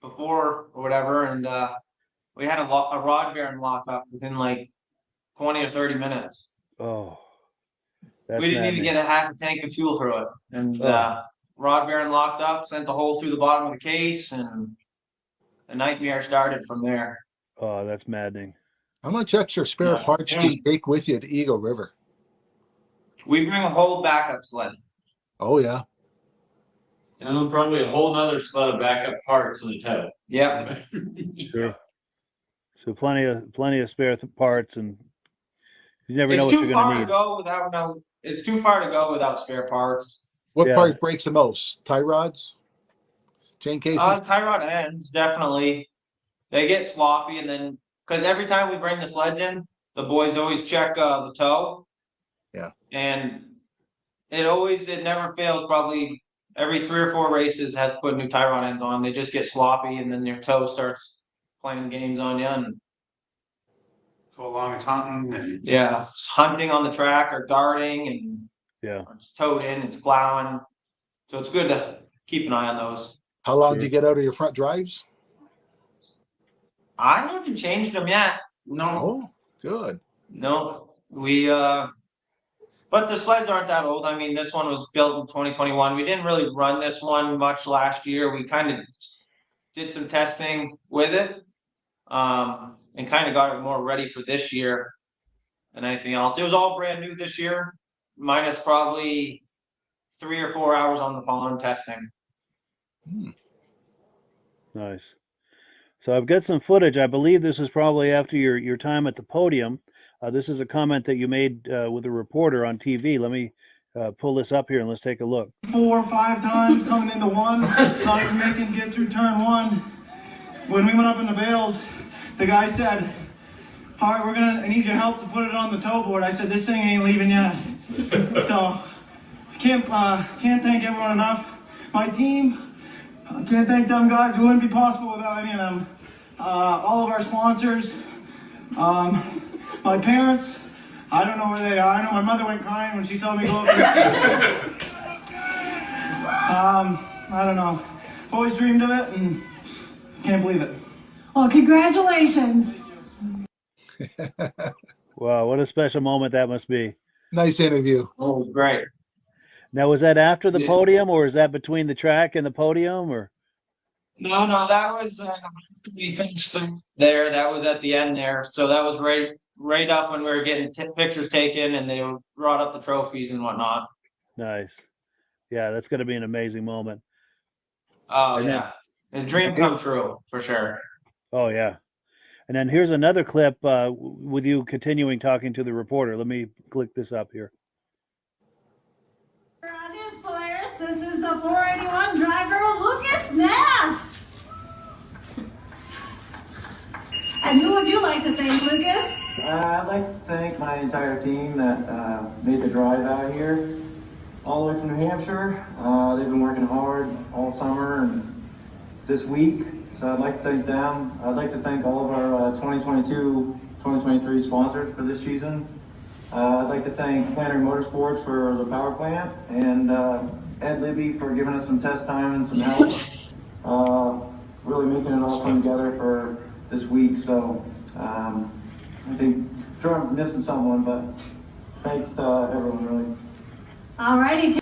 before or whatever, and we had a rod bearing lock up within like 20 or 30 minutes. Oh. That's We didn't even maddening. get a half a tank of fuel through it, and Oh. rod bearing locked up, sent the hole through the bottom of the case, and the nightmare started from there. Oh, that's maddening. How much extra spare Yeah. parts do you take with you to Eagle River? We bring a whole backup sled. Oh, yeah. And then probably a whole nother sled of backup parts in the tow. Yep. Sure. So plenty of spare parts, and you never know It's what too you're far gonna to need. go without It's too far to go without spare parts. What Yeah. part breaks the most? Tie rods? Chain cases? Tie rod ends, definitely. They get sloppy, and then because every time we bring the sleds in, the boys always check the toe. Yeah. And it never fails. Probably every 3 or 4 races have to put new tie rod ends on. They just get sloppy, and then your toe starts playing games on you. And Full long it's hunting and yeah, it's hunting on the track or darting, and Yeah. or it's towed in, it's plowing. So it's good to keep an eye on those. How long Sure. do you get out of your front drives? I haven't changed them yet. no. Oh, good. No, but But the sleds aren't that old. I mean, this one was built in 2021. We didn't really run this one much last year. We kind of did some testing with it, and kind of got it more ready for this year than anything else. It was all brand new this year, minus probably 3 or 4 hours on the pond testing. Nice. So I've got some footage. I believe this is probably after your time at the podium. This is a comment that you made with a reporter on TV. Let me pull this up here and let's take a look. 4 or 5 times coming into one, not even making get through turn 1. When we went up in the bales, the guy said, "All right, I need your help to put it on the tow board." I said, "This thing ain't leaving yet." So can't thank everyone enough. My team, I can't thank them guys. It wouldn't be possible without any of them. All of our sponsors, my parents, I don't know where they are. I know my mother went crying when she saw me go up there. I don't know. Always dreamed of it and can't believe it. Well, congratulations. Wow, what a special moment that must be. Nice interview. Oh, great. Now, was that after the podium, or is that between the track and the podium, or? No, that was we finished there. That was at the end there. So that was right up when we were getting pictures taken, and they brought up the trophies and whatnot. Nice. Yeah, that's going to be an amazing moment. Oh, yeah. A dream come true, for sure. Oh, yeah. And then here's another clip with you continuing talking to the reporter. Let me click this up here. On his players, this is the 481 driver, Lucas Nast. And who would you like to thank, Lucas? I'd like to thank my entire team that made the drive out here, all the way from New Hampshire. They've been working hard all summer and this week, so I'd like to thank them. I'd like to thank all of our 2022-2023 sponsors for this season. I'd like to thank Planner Motorsports for the power plant, and Ed Libby for giving us some test time and some help. Really making it all come together for this week, so I think, sure I'm missing someone, but thanks to everyone, really. All righty.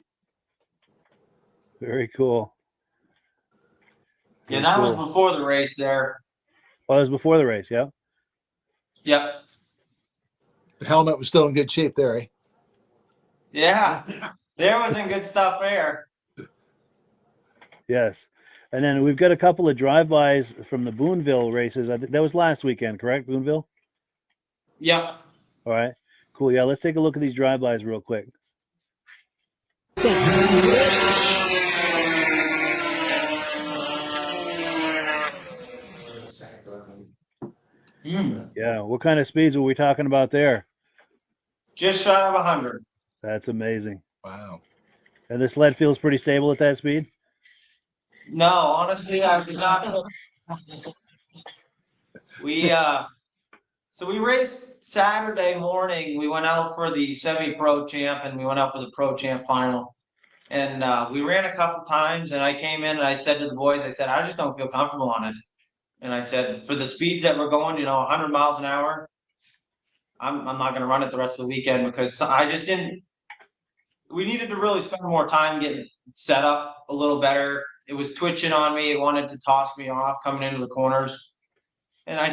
Very cool. Yeah, that was before the race there. Oh, that was before the race, yeah? Yep. The helmet was still in good shape there, eh? Yeah. There wasn't good stuff there. Yes. And then we've got a couple of drive-bys from the Booneville races. I think that was last weekend, correct, Booneville? Yep. All right. Cool. Yeah, let's take a look at these drive-bys real quick. Yeah. What kind of speeds were we talking about there? Just shy of 100. That's amazing. Wow. And the sled feels pretty stable at that speed? No, honestly, I did not. So we raced Saturday morning. We went out for the semi-pro champ, and we went out for the pro champ final. And we ran a couple times, and I came in and I said to the boys, I said, I just don't feel comfortable on it. And I said, for the speeds that we're going, 100 miles an hour, I'm not going to run it the rest of the weekend, because I just didn't. We needed to really spend more time getting set up a little better. It was twitching on me. It wanted to toss me off coming into the corners. And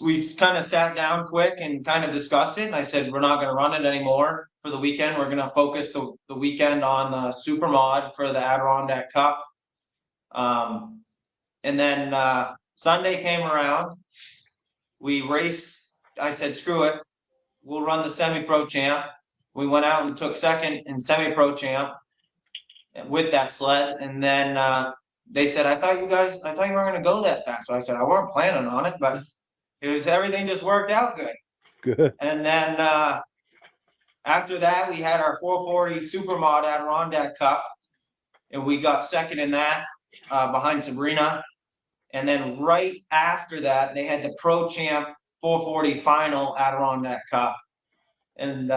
we kind of sat down quick and kind of discussed it. And I said, we're not going to run it anymore for the weekend. We're going to focus the weekend on the super mod for the Adirondack Cup. And then Sunday came around. We raced. I said, screw it. We'll run the semi-pro champ. We went out and took second in semi-pro champ with that sled. And then they said, I thought you weren't going to go that fast. So I said, I weren't planning on it, but everything just worked out good. Good. And then after that, we had our 440 Supermod Adirondack Cup, and we got second in that behind Sabrina. And then right after that, they had the Pro Champ 440 Final Adirondack Cup. And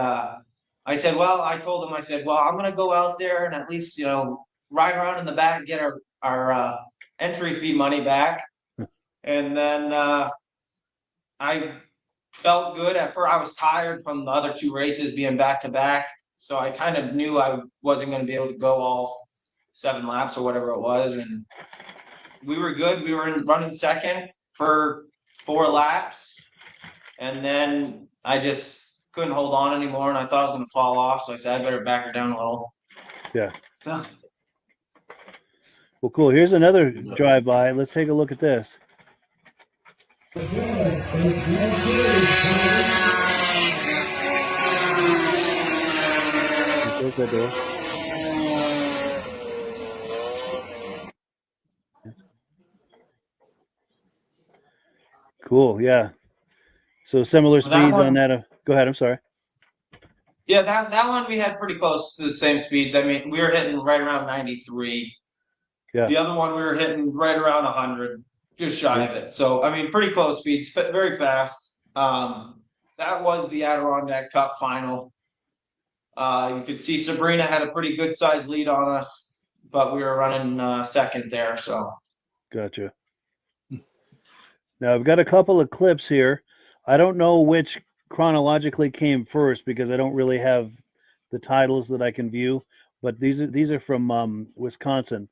I said, I told them, I'm going to go out there and at least, ride around in the back and get our entry fee money back. And then I felt good at first. I was tired from the other two races being back to back. So I kind of knew I wasn't going to be able to go all 7 laps or whatever it was. And we were good. We were running second for 4 laps. And then I just couldn't hold on anymore. And I thought I was going to fall off. So I said, I better back her down a little. Yeah. So, Well, cool. Here's another drive-by. Let's take a look at this. Close that door. Cool. Yeah. So similar So that speeds one- on that. Go ahead. I'm sorry. yeah, that one we had pretty close to the same speeds. I mean, we were hitting right around 93. Yeah. The other one we were hitting right around 100, just shy of it. So, I mean, pretty close speeds, very fast. That was the Adirondack Cup final. You could see Sabrina had a pretty good size lead on us, but we were running second there. So, Gotcha. Now I've got a couple of clips here. I don't know which chronologically came first because I don't really have the titles that I can view, but these are from Wisconsin.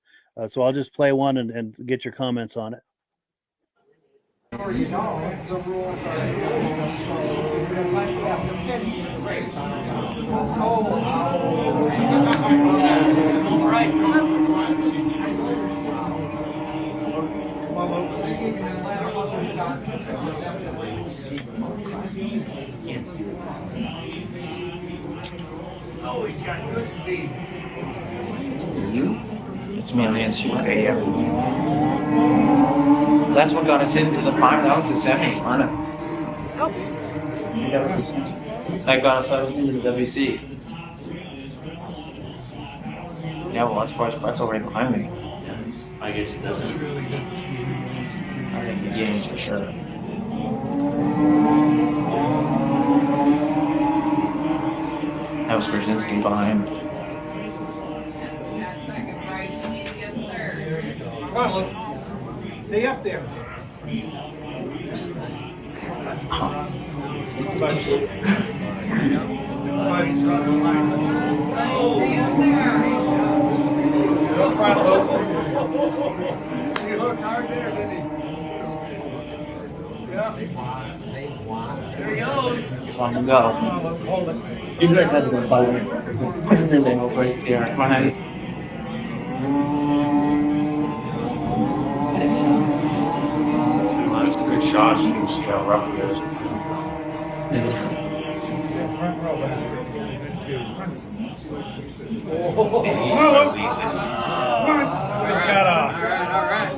So I'll just play one and get your comments on it. Oh, he's got good speed. it's me, Lance. Okay, yeah. That's what got us into the final. That was the semi final. That got us into the WC. Yeah, well, that's Pretzel right behind me. I guess it doesn't. I think the games for sure. That was Brzezinski behind. Come on, Luke. Stay up there. You looked hard there, didn't he? Yeah. There he goes. On the go. Hold it. You're very hesitant, by the way. Put his angles right there. Come on, Eddie. Well, that's a good shot. You can see how rough it is. Front row, that's really good too. Come on. Good cut off. All right.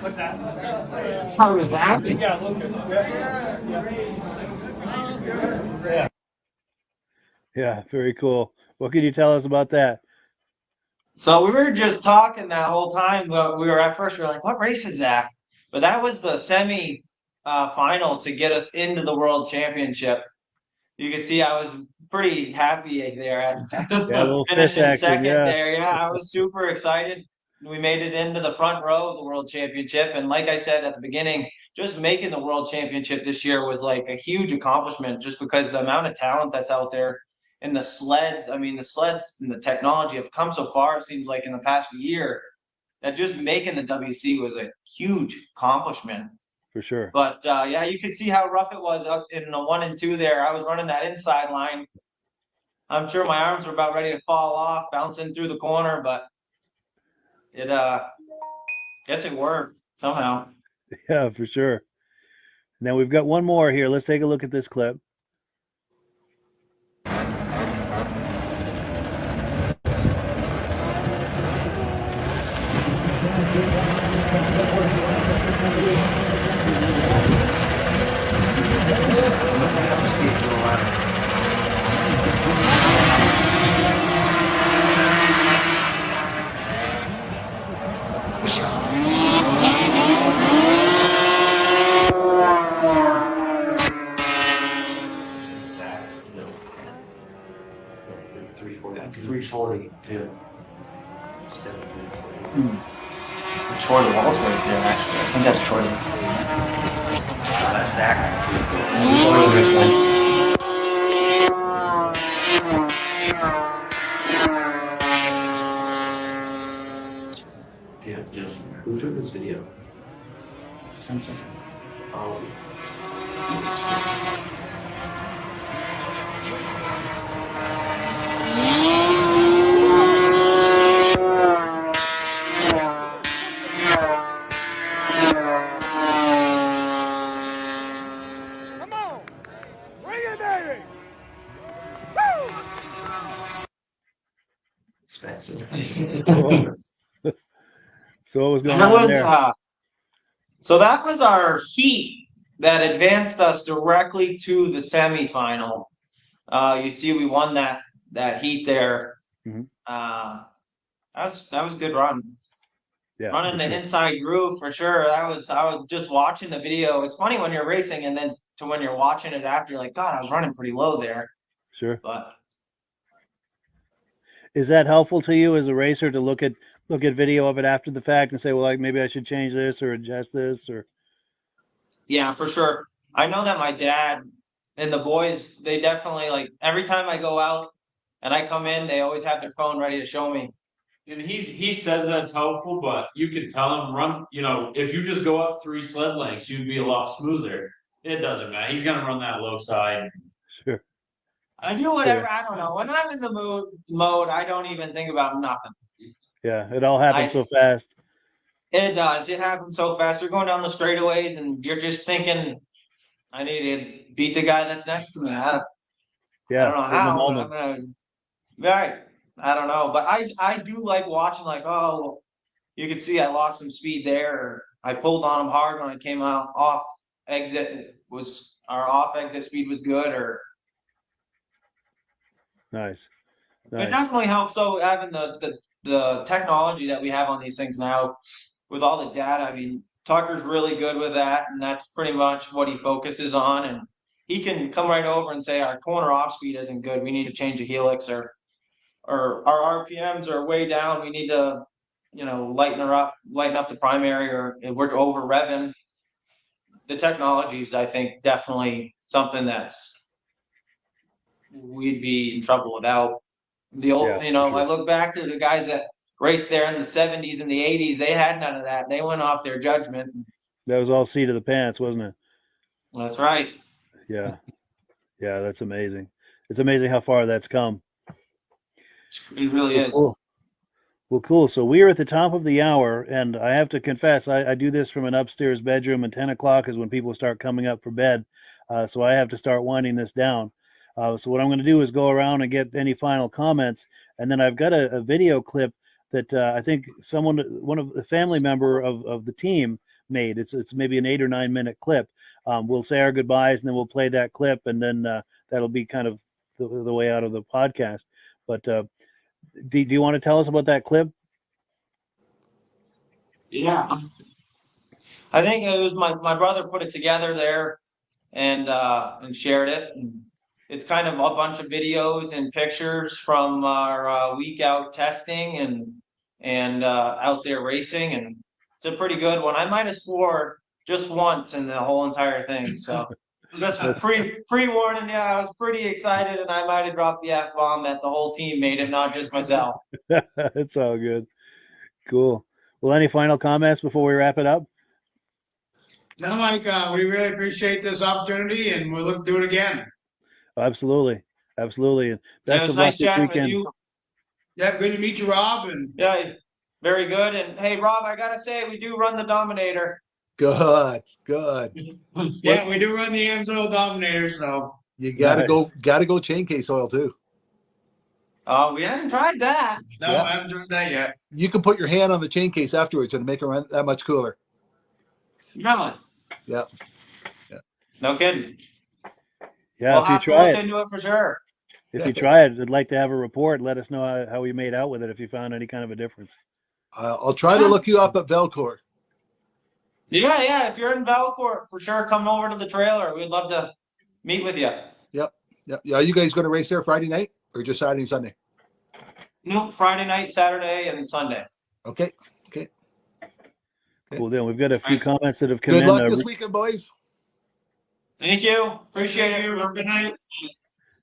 What's that? How was that? Yeah, Lucas. Yeah. Yeah, very cool. What can you tell us about that? So we were just talking that whole time. We were at first, we were like, what race is that? But that was the semi final to get us into the World Championship. You could see I was pretty happy there at finishing second there. Yeah, I was super excited. We made it into the front row of the World Championship. And like I said at the beginning, just making the World Championship this year was like a huge accomplishment just because the amount of talent that's out there. And the sleds, I mean, the sleds and the technology have come so far, it seems like in the past year, that just making the WC was a huge accomplishment. For sure. But yeah, you could see how rough it was up in the 1 and 2 there. I was running that inside line. I'm sure my arms were about ready to fall off, bouncing through the corner, but it, guess it worked somehow. Yeah, for sure. Now we've got one more here. Let's take a look at this clip. $340. Yeah. Instead of $340. Troy Wall's right there, actually. I think that's Troy. That's Zach. Damn, Justin. Who took this video? Spencer. Oh. Come on! Bring it, baby! Spencer. So what was going That on was, there? so that was our heat that advanced us directly to the semifinal. You see, we won that heat there. Mhm. That was a good run. Yeah, Running for the sure. inside groove for sure. I was just watching the video. It's funny when you're racing and then to when you're watching it after, you're like, God, I was running pretty low there. Sure. But Is that helpful to you as a racer to look at video of it after the fact and say, well, like maybe I should change this or adjust this or? yeah, for sure. I know that my dad and the boys, they definitely like every time I go out and I come in, they always have their phone ready to show me. And he says that's helpful, but you can tell him run, if you just go up 3 sled lengths, you'd be a lot smoother. It doesn't matter. He's gonna run that low side. Sure. I do whatever, I don't know. When I'm in the mode, I don't even think about nothing. Yeah, it all happened so fast. It does. It happens so fast. You're going down the straightaways and you're just thinking, I need to beat the guy that's next to me. I Yeah, don't know in the how, but moment. I'm gonna. Right. I don't know, but I do like watching. Like, oh, you can see I lost some speed there. Or I pulled on him hard when I came out off exit. Our off exit speed was good, or Nice. it definitely helps. So having the technology that we have on these things now, with all the data. I mean, Tucker's really good with that, and that's pretty much what he focuses on. And he can come right over and say, our corner off speed isn't good. We need to change a helix, or our RPMs are way down. We need to, lighten up the primary, or we're over revving. The technology is, I think, definitely something we'd be in trouble without. The old, Yeah, for sure. I look back to the guys that raced there in the 70s and the 80s. They had none of that. They went off their judgment. That was all seat of the pants, wasn't it? That's right. Yeah. Yeah, that's amazing. It's amazing how far that's come. It really is. Cool. Well, cool. So we are at the top of the hour, and I have to confess, I do this from an upstairs bedroom, and 10 o'clock is when people start coming up for bed. So I have to start winding this down. So what I'm going to do is go around and get any final comments, and then I've got a video clip that I think one of the family member of the team made. It's maybe an 8 or 9 minute clip. We'll say our goodbyes, and then we'll play that clip, and then that'll be kind of the way out of the podcast. But do you want to tell us about that clip? Yeah. I think it was my brother put it together there and shared it. And it's kind of a bunch of videos and pictures from our week out testing and out there racing, and it's a pretty good one. I might have swore just once in the whole entire thing. So just pre-warning, I was pretty excited, and I might have dropped the F-bomb that the whole team made it, not just myself. It's all good. Cool. Well, any final comments before we wrap it up? No, Mike, we really appreciate this opportunity, and we'll look to do it again. Absolutely. Absolutely. And Yeah, best it was of luck nice this chatting with weekend. you. Yeah, good to meet you, Rob. And Yeah, very good. And hey, Rob, I gotta say, we do run the Dominator. Good. yeah, we do run the Amsoil Dominator, so You gotta Nice. go chain case oil too. We haven't tried that. no, Yeah. I haven't tried that yet. You can put your hand on the chain case afterwards and make it run that much cooler. Really? Yeah. No kidding. Yeah, We'll if you have to try look it, into it for sure. if you try it, I'd like to have a report. Let us know how you made out with it, if you found any kind of a difference. I'll try to look you up at Velcor. Yeah. If you're in Valcourt, for sure, come over to the trailer. We'd love to meet with you. Yep. Yeah. Are you guys going to race there Friday night or just Saturday and Sunday? No, Friday night, Saturday, and Sunday. Okay. Cool deal. We've got a few comments that have come Good in. luck this weekend, boys. Thank you. Appreciate it. Have a good night.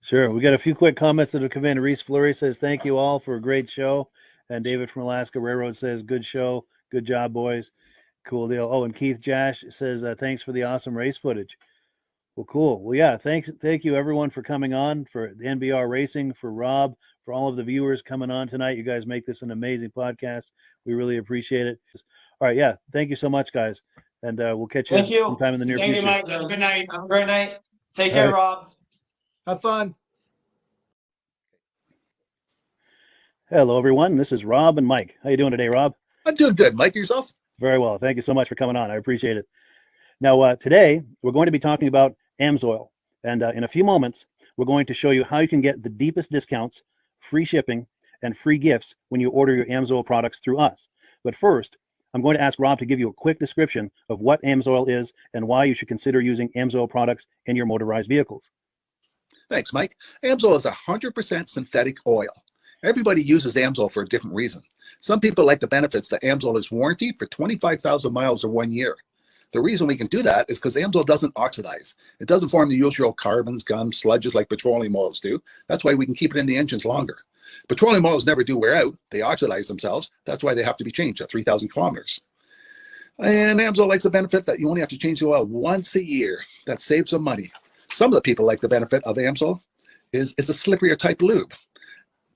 Sure. We got a few quick comments that have come in. Reese Fleury says, thank you all for a great show. And David from Alaska Railroad says, good show. Good job, boys. Cool deal. Oh, and Keith Jash says, thanks for the awesome race footage. Well, cool. Well, yeah, thank you everyone for coming on, for the NBR Racing, for Rob, for all of the viewers coming on tonight. You guys make this an amazing podcast. We really appreciate it. All right, yeah, thank you so much, guys. And we'll catch you sometime in the near Thank future. you, Mike. Have a good night. Have a great night. Take All care, right. Rob. Have fun. Hello, everyone. This is Rob and Mike. How you doing today, Rob? I'm doing good. Mike, yourself? Very well. Thank you so much for coming on. I appreciate it. Now, today, we're going to be talking about AMSOIL. And in a few moments, we're going to show you how you can get the deepest discounts, free shipping, and free gifts when you order your AMSOIL products through us. But first, I'm going to ask Rob to give you a quick description of what AMSOIL is and why you should consider using AMSOIL products in your motorized vehicles. Thanks, Mike. AMSOIL is 100% synthetic oil. Everybody uses AMSOIL for a different reason. Some people like the benefits that AMSOIL is warranted for 25,000 miles or 1 year. The reason we can do that is because AMSOIL doesn't oxidize. It doesn't form the usual carbons, gums, sludges like petroleum oils do. That's why we can keep it in the engines longer. Petroleum oils never do wear out. They oxidize themselves. That's why they have to be changed at 3,000 kilometers. And AMSOIL likes the benefit that you only have to change the oil once a year. That saves some money. Some of the people like the benefit of AMSOIL is it's a slipperier type lube.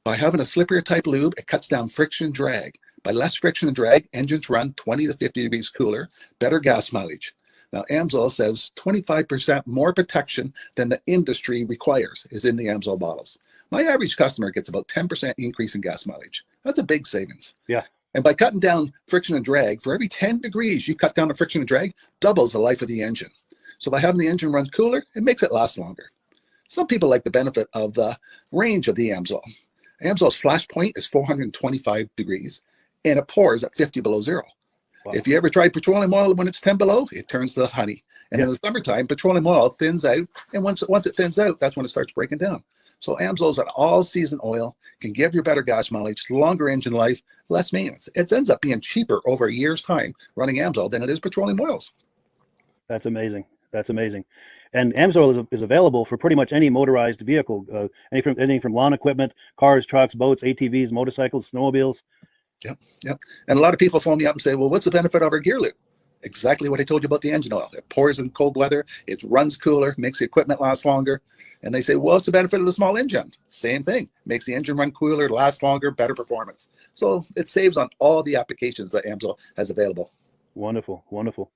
By having a slipperier type lube, it cuts down friction drag. By less friction and drag, engines run 20 to 50 degrees cooler, better gas mileage. Now, AMSOIL says 25% more protection than the industry requires is in the AMSOIL bottles. My average customer gets about 10% increase in gas mileage. That's a big savings. Yeah. And by cutting down friction and drag, for every 10 degrees you cut down the friction and drag, doubles the life of the engine. So by having the engine run cooler, it makes it last longer. Some people like the benefit of the range of the AMSOIL. AMSOIL's flash point is 425 degrees, and it pours at 50 below zero. Wow. If you ever tried petroleum oil when it's 10 below, it turns to honey. And in the summertime, petroleum oil thins out, and once it thins out, that's when it starts breaking down. So AMSOIL is an all-season oil, can give you better gas mileage, longer engine life, less maintenance. It ends up being cheaper over a year's time running AMSOIL than it is petroleum oils. That's amazing. That's amazing. And AMSOIL is available for pretty much any motorized vehicle, anything from lawn equipment, cars, trucks, boats, ATVs, motorcycles, snowmobiles. Yep. And a lot of people phone me up and say, well, what's the benefit of our gear lube? Exactly what I told you about the engine oil. It pours in cold weather, it runs cooler, makes the equipment last longer. And they say, well, what's the benefit of the small engine? Same thing. Makes the engine run cooler, last longer, better performance. So it saves on all the applications that AMSOIL has available. Wonderful, wonderful.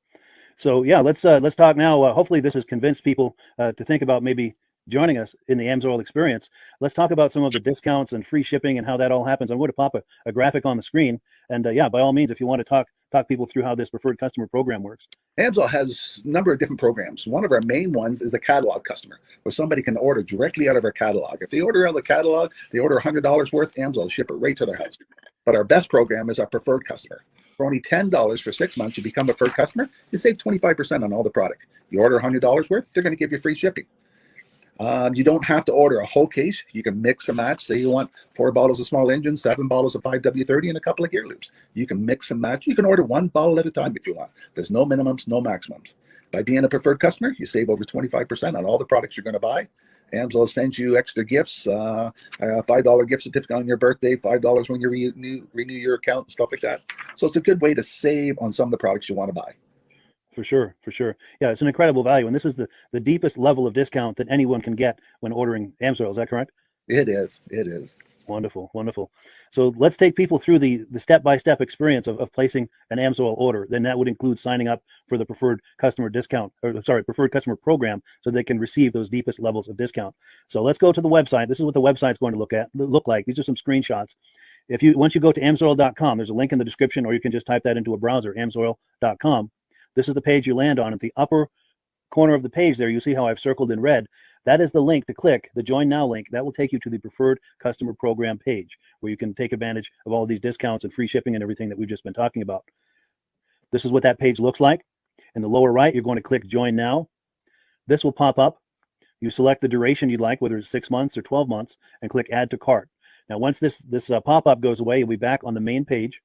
So yeah, let's talk now. Hopefully this has convinced people to think about maybe joining us in the AMSOIL experience. Let's talk about some of the discounts and free shipping and how that all happens. I'm going to pop a graphic on the screen. And yeah, by all means, if you want to talk people through how this preferred customer program works. AMSOIL has a number of different programs. One of our main ones is a catalog customer, where somebody can order directly out of our catalog. If they order out of the catalog, they order $100 worth, AMSOIL will ship it right to their house. But our best program is our preferred customer. For only $10 for 6 months, you become a preferred customer, you save 25% on all the product. You order $100 worth, they're going to give you free shipping. You don't have to order a whole case. You can mix and match. Say you want 4 bottles of small engine, 7 bottles of 5W30, and a couple of gear loops. You can mix and match. You can order 1 bottle at a time if you want. There's no minimums, no maximums. By being a preferred customer, you save over 25% on all the products you're going to buy. AMSOIL sends you extra gifts, a $5 gift certificate on your birthday, $5 when you renew your account, and stuff like that. So it's a good way to save on some of the products you want to buy. For sure, for sure. Yeah, it's an incredible value. And this is the deepest level of discount that anyone can get when ordering AMSOIL. Is that correct? It is. It is. Wonderful, wonderful. So let's take people through the step-by-step experience of placing an AMSOIL order. Then that would include signing up for the preferred customer discount, preferred customer program, so they can receive those deepest levels of discount. So let's go to the website. This is what the website's going to look like. These are some screenshots. Once you go to amsoil.com, there's a link in the description, or you can just type that into a browser, amsoil.com. This is the page you land on. At the upper corner of the page there, you see how I've circled in red. That is the link to click, the Join Now link. That will take you to the Preferred Customer Program page, where you can take advantage of all of these discounts and free shipping and everything that we've just been talking about. This is what that page looks like. In the lower right, you're going to click Join Now. This will pop up. You select the duration you'd like, whether it's 6 months or 12 months, and click Add to Cart. Now, once this pop-up goes away, you'll be back on the main page.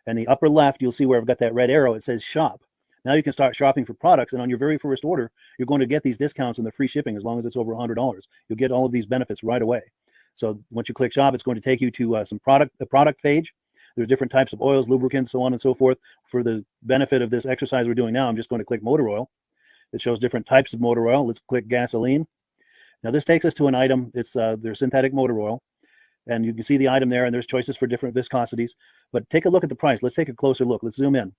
And the upper left, you'll see where I've got that red arrow. It says shop. Now you can start shopping for products, and on your very first order, you're going to get these discounts and the free shipping as long as it's over $100. You'll get all of these benefits right away. So once you click shop, it's going to take you to the product page. There's different types of oils, lubricants, so on and so forth. For the benefit of this exercise we're doing now, I'm just going to click motor oil. It shows different types of motor oil. Let's click gasoline. Now this takes us to an item. It's their synthetic motor oil. And you can see the item there, and there's choices for different viscosities. But take a look at the price. Let's take a closer look. Let's zoom in.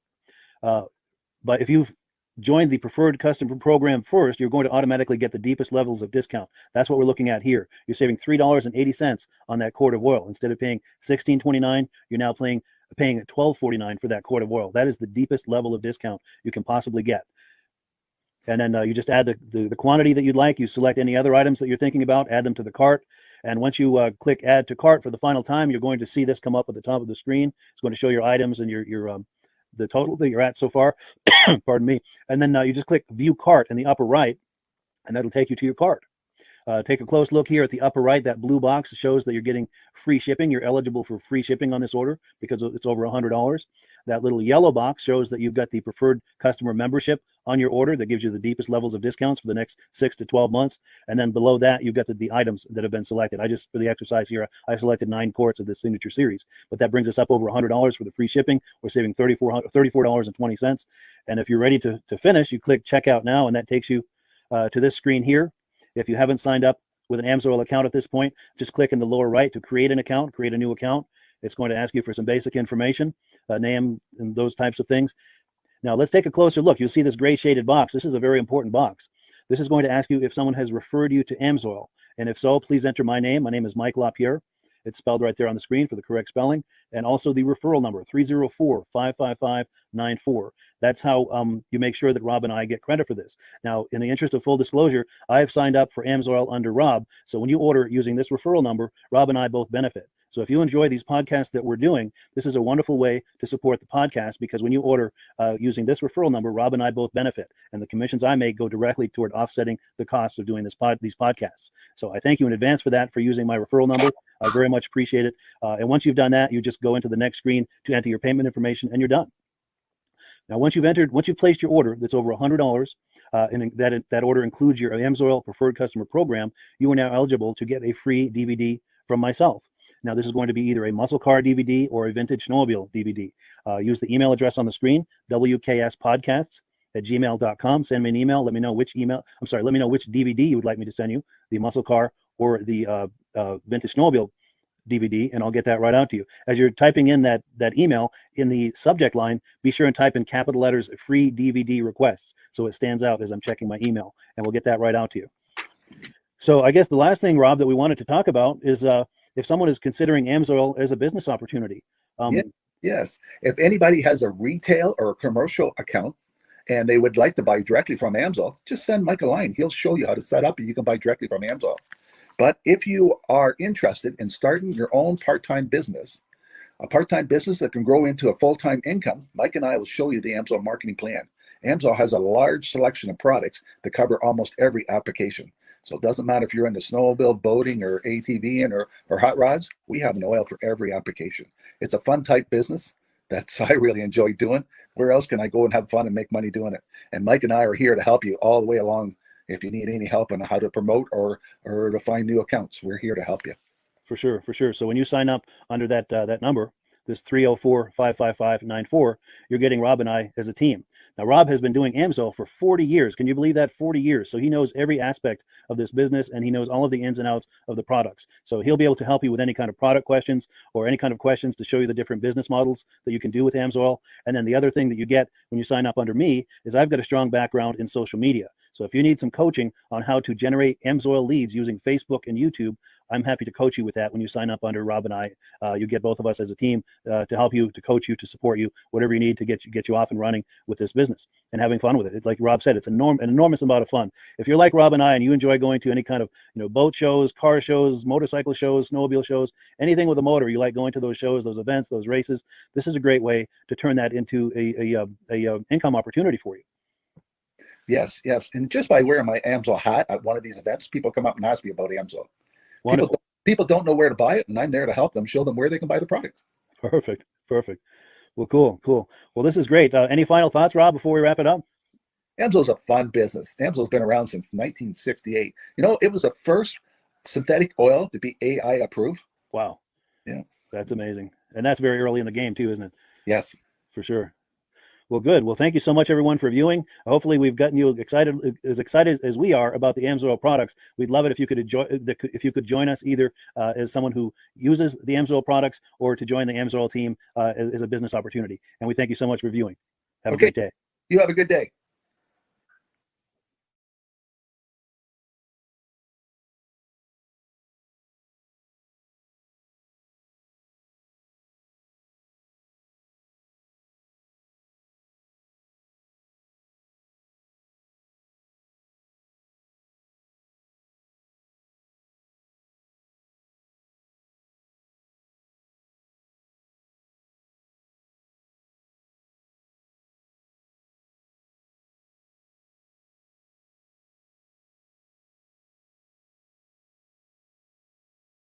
But if you've joined the preferred customer program first, you're going to automatically get the deepest levels of discount. That's what we're looking at here. You're saving $3.80 on that quart of oil. Instead of paying $16.29, you're now paying $12.49 for that quart of oil. That is the deepest level of discount you can possibly get. And then you just add the quantity that you'd like. You select any other items that you're thinking about, add them to the cart. And once you click add to cart for the final time, you're going to see this come up at the top of the screen. It's going to show your items and your the total that you're at so far. Pardon me. And then you just click view cart in the upper right, and that'll take you to your cart. Take a close look here at the upper right. That blue box shows that you're getting free shipping. You're eligible for free shipping on this order because it's over $100. That little yellow box shows that you've got the preferred customer membership on your order that gives you the deepest levels of discounts for the next 6 to 12 months. And then below that, you've got the items that have been selected. For the exercise here, I selected 9 quarts of the signature series, but that brings us up over $100 for the free shipping. We're saving $34.20. And if you're ready to finish, you click checkout now, and that takes you to this screen here. If you haven't signed up with an AMSOIL account at this point, just click in the lower right to create an account, create a new account. It's going to ask you for some basic information, name and those types of things. Now let's take a closer look. You'll see this gray shaded box. This is a very important box. This is going to ask you if someone has referred you to AMSOIL. And if so, please enter my name. My name is Mike LaPierre. It's spelled right there on the screen for the correct spelling. And also the referral number, 304-555-94. That's how you make sure that Rob and I get credit for this. Now, in the interest of full disclosure, I've signed up for AMSOIL under Rob. So when you order using this referral number, Rob and I both benefit. So if you enjoy these podcasts that we're doing, this is a wonderful way to support the podcast, because when you order using this referral number, Rob and I both benefit. And the commissions I make go directly toward offsetting the cost of doing these podcasts. So I thank you in advance for that, for using my referral number. I very much appreciate it. And once you've done that, you just go into the next screen to enter your payment information, and you're done. Now, once you've placed your order that's over $100, and that order includes your AMSOIL preferred customer program, you are now eligible to get a free DVD from myself. Now, this is going to be either a muscle car DVD or a vintage snowmobile DVD. Use the email address on the screen, wkspodcasts@gmail.com. Send me an email. Let me know which DVD you would like me to send you, the muscle car or the vintage snowmobile DVD, and I'll get that right out to you. As you're typing in that email, in the subject line, be sure and type in capital letters, free DVD requests, so it stands out as I'm checking my email, and we'll get that right out to you. So I guess the last thing, Rob, that we wanted to talk about is if someone is considering AMSOIL as a business opportunity. Yes. If anybody has a retail or a commercial account and they would like to buy directly from AMSOIL, just send Mike a line. He'll show you how to set up, and you can buy directly from AMSOIL. But if you are interested in starting your own part-time business, a part-time business that can grow into a full-time income, Mike and I will show you the AMSOIL marketing plan. AMSOIL has a large selection of products that cover almost every application. So it doesn't matter if you're into snowmobile, boating, or ATVing, or hot rods. We have an oil for every application. It's a fun type business. I really enjoy doing. Where else can I go and have fun and make money doing it? And Mike and I are here to help you all the way along. If you need any help on how to promote or to find new accounts, we're here to help you. For sure. So when you sign up under that number, this 304-555-94, you're getting Rob and I as a team. Now, Rob has been doing AMSOIL for 40 years. Can you believe that? 40 years. So he knows every aspect of this business, and he knows all of the ins and outs of the products. So he'll be able to help you with any kind of product questions or any kind of questions to show you the different business models that you can do with AMSOIL. And then the other thing that you get when you sign up under me is I've got a strong background in social media. So if you need some coaching on how to generate AMSOIL leads using Facebook and YouTube, I'm happy to coach you with that when you sign up under Rob and I. You get both of us as a team to help you, to coach you, to support you, whatever you need to get you off and running with this business and having fun with it. Like Rob said, it's an enormous amount of fun. If you're like Rob and I and you enjoy going to any kind of boat shows, car shows, motorcycle shows, snowmobile shows, anything with a motor, you like going to those shows, those events, those races, this is a great way to turn that into a income opportunity for you. Yes. And just by wearing my AMSOIL hat at one of these events, people come up and ask me about AMSOIL. People don't know where to buy it, and I'm there to help them, show them where they can buy the product. Perfect. Well, cool. Well, this is great. Any final thoughts, Rob, before we wrap it up? AMSO's a fun business. AMSO's been around since 1968. You know, it was the first synthetic oil to be AI approved. Wow. Yeah. That's amazing. And that's very early in the game too, isn't it? Yes. For sure. Well, good. Well, thank you so much, everyone, for viewing. Hopefully, we've gotten you excited as we are about the AMSOIL products. We'd love it if you could join us either as someone who uses the AMSOIL products or to join the AMSOIL team as a business opportunity. And we thank you so much for viewing. Have a great day. You have a good day.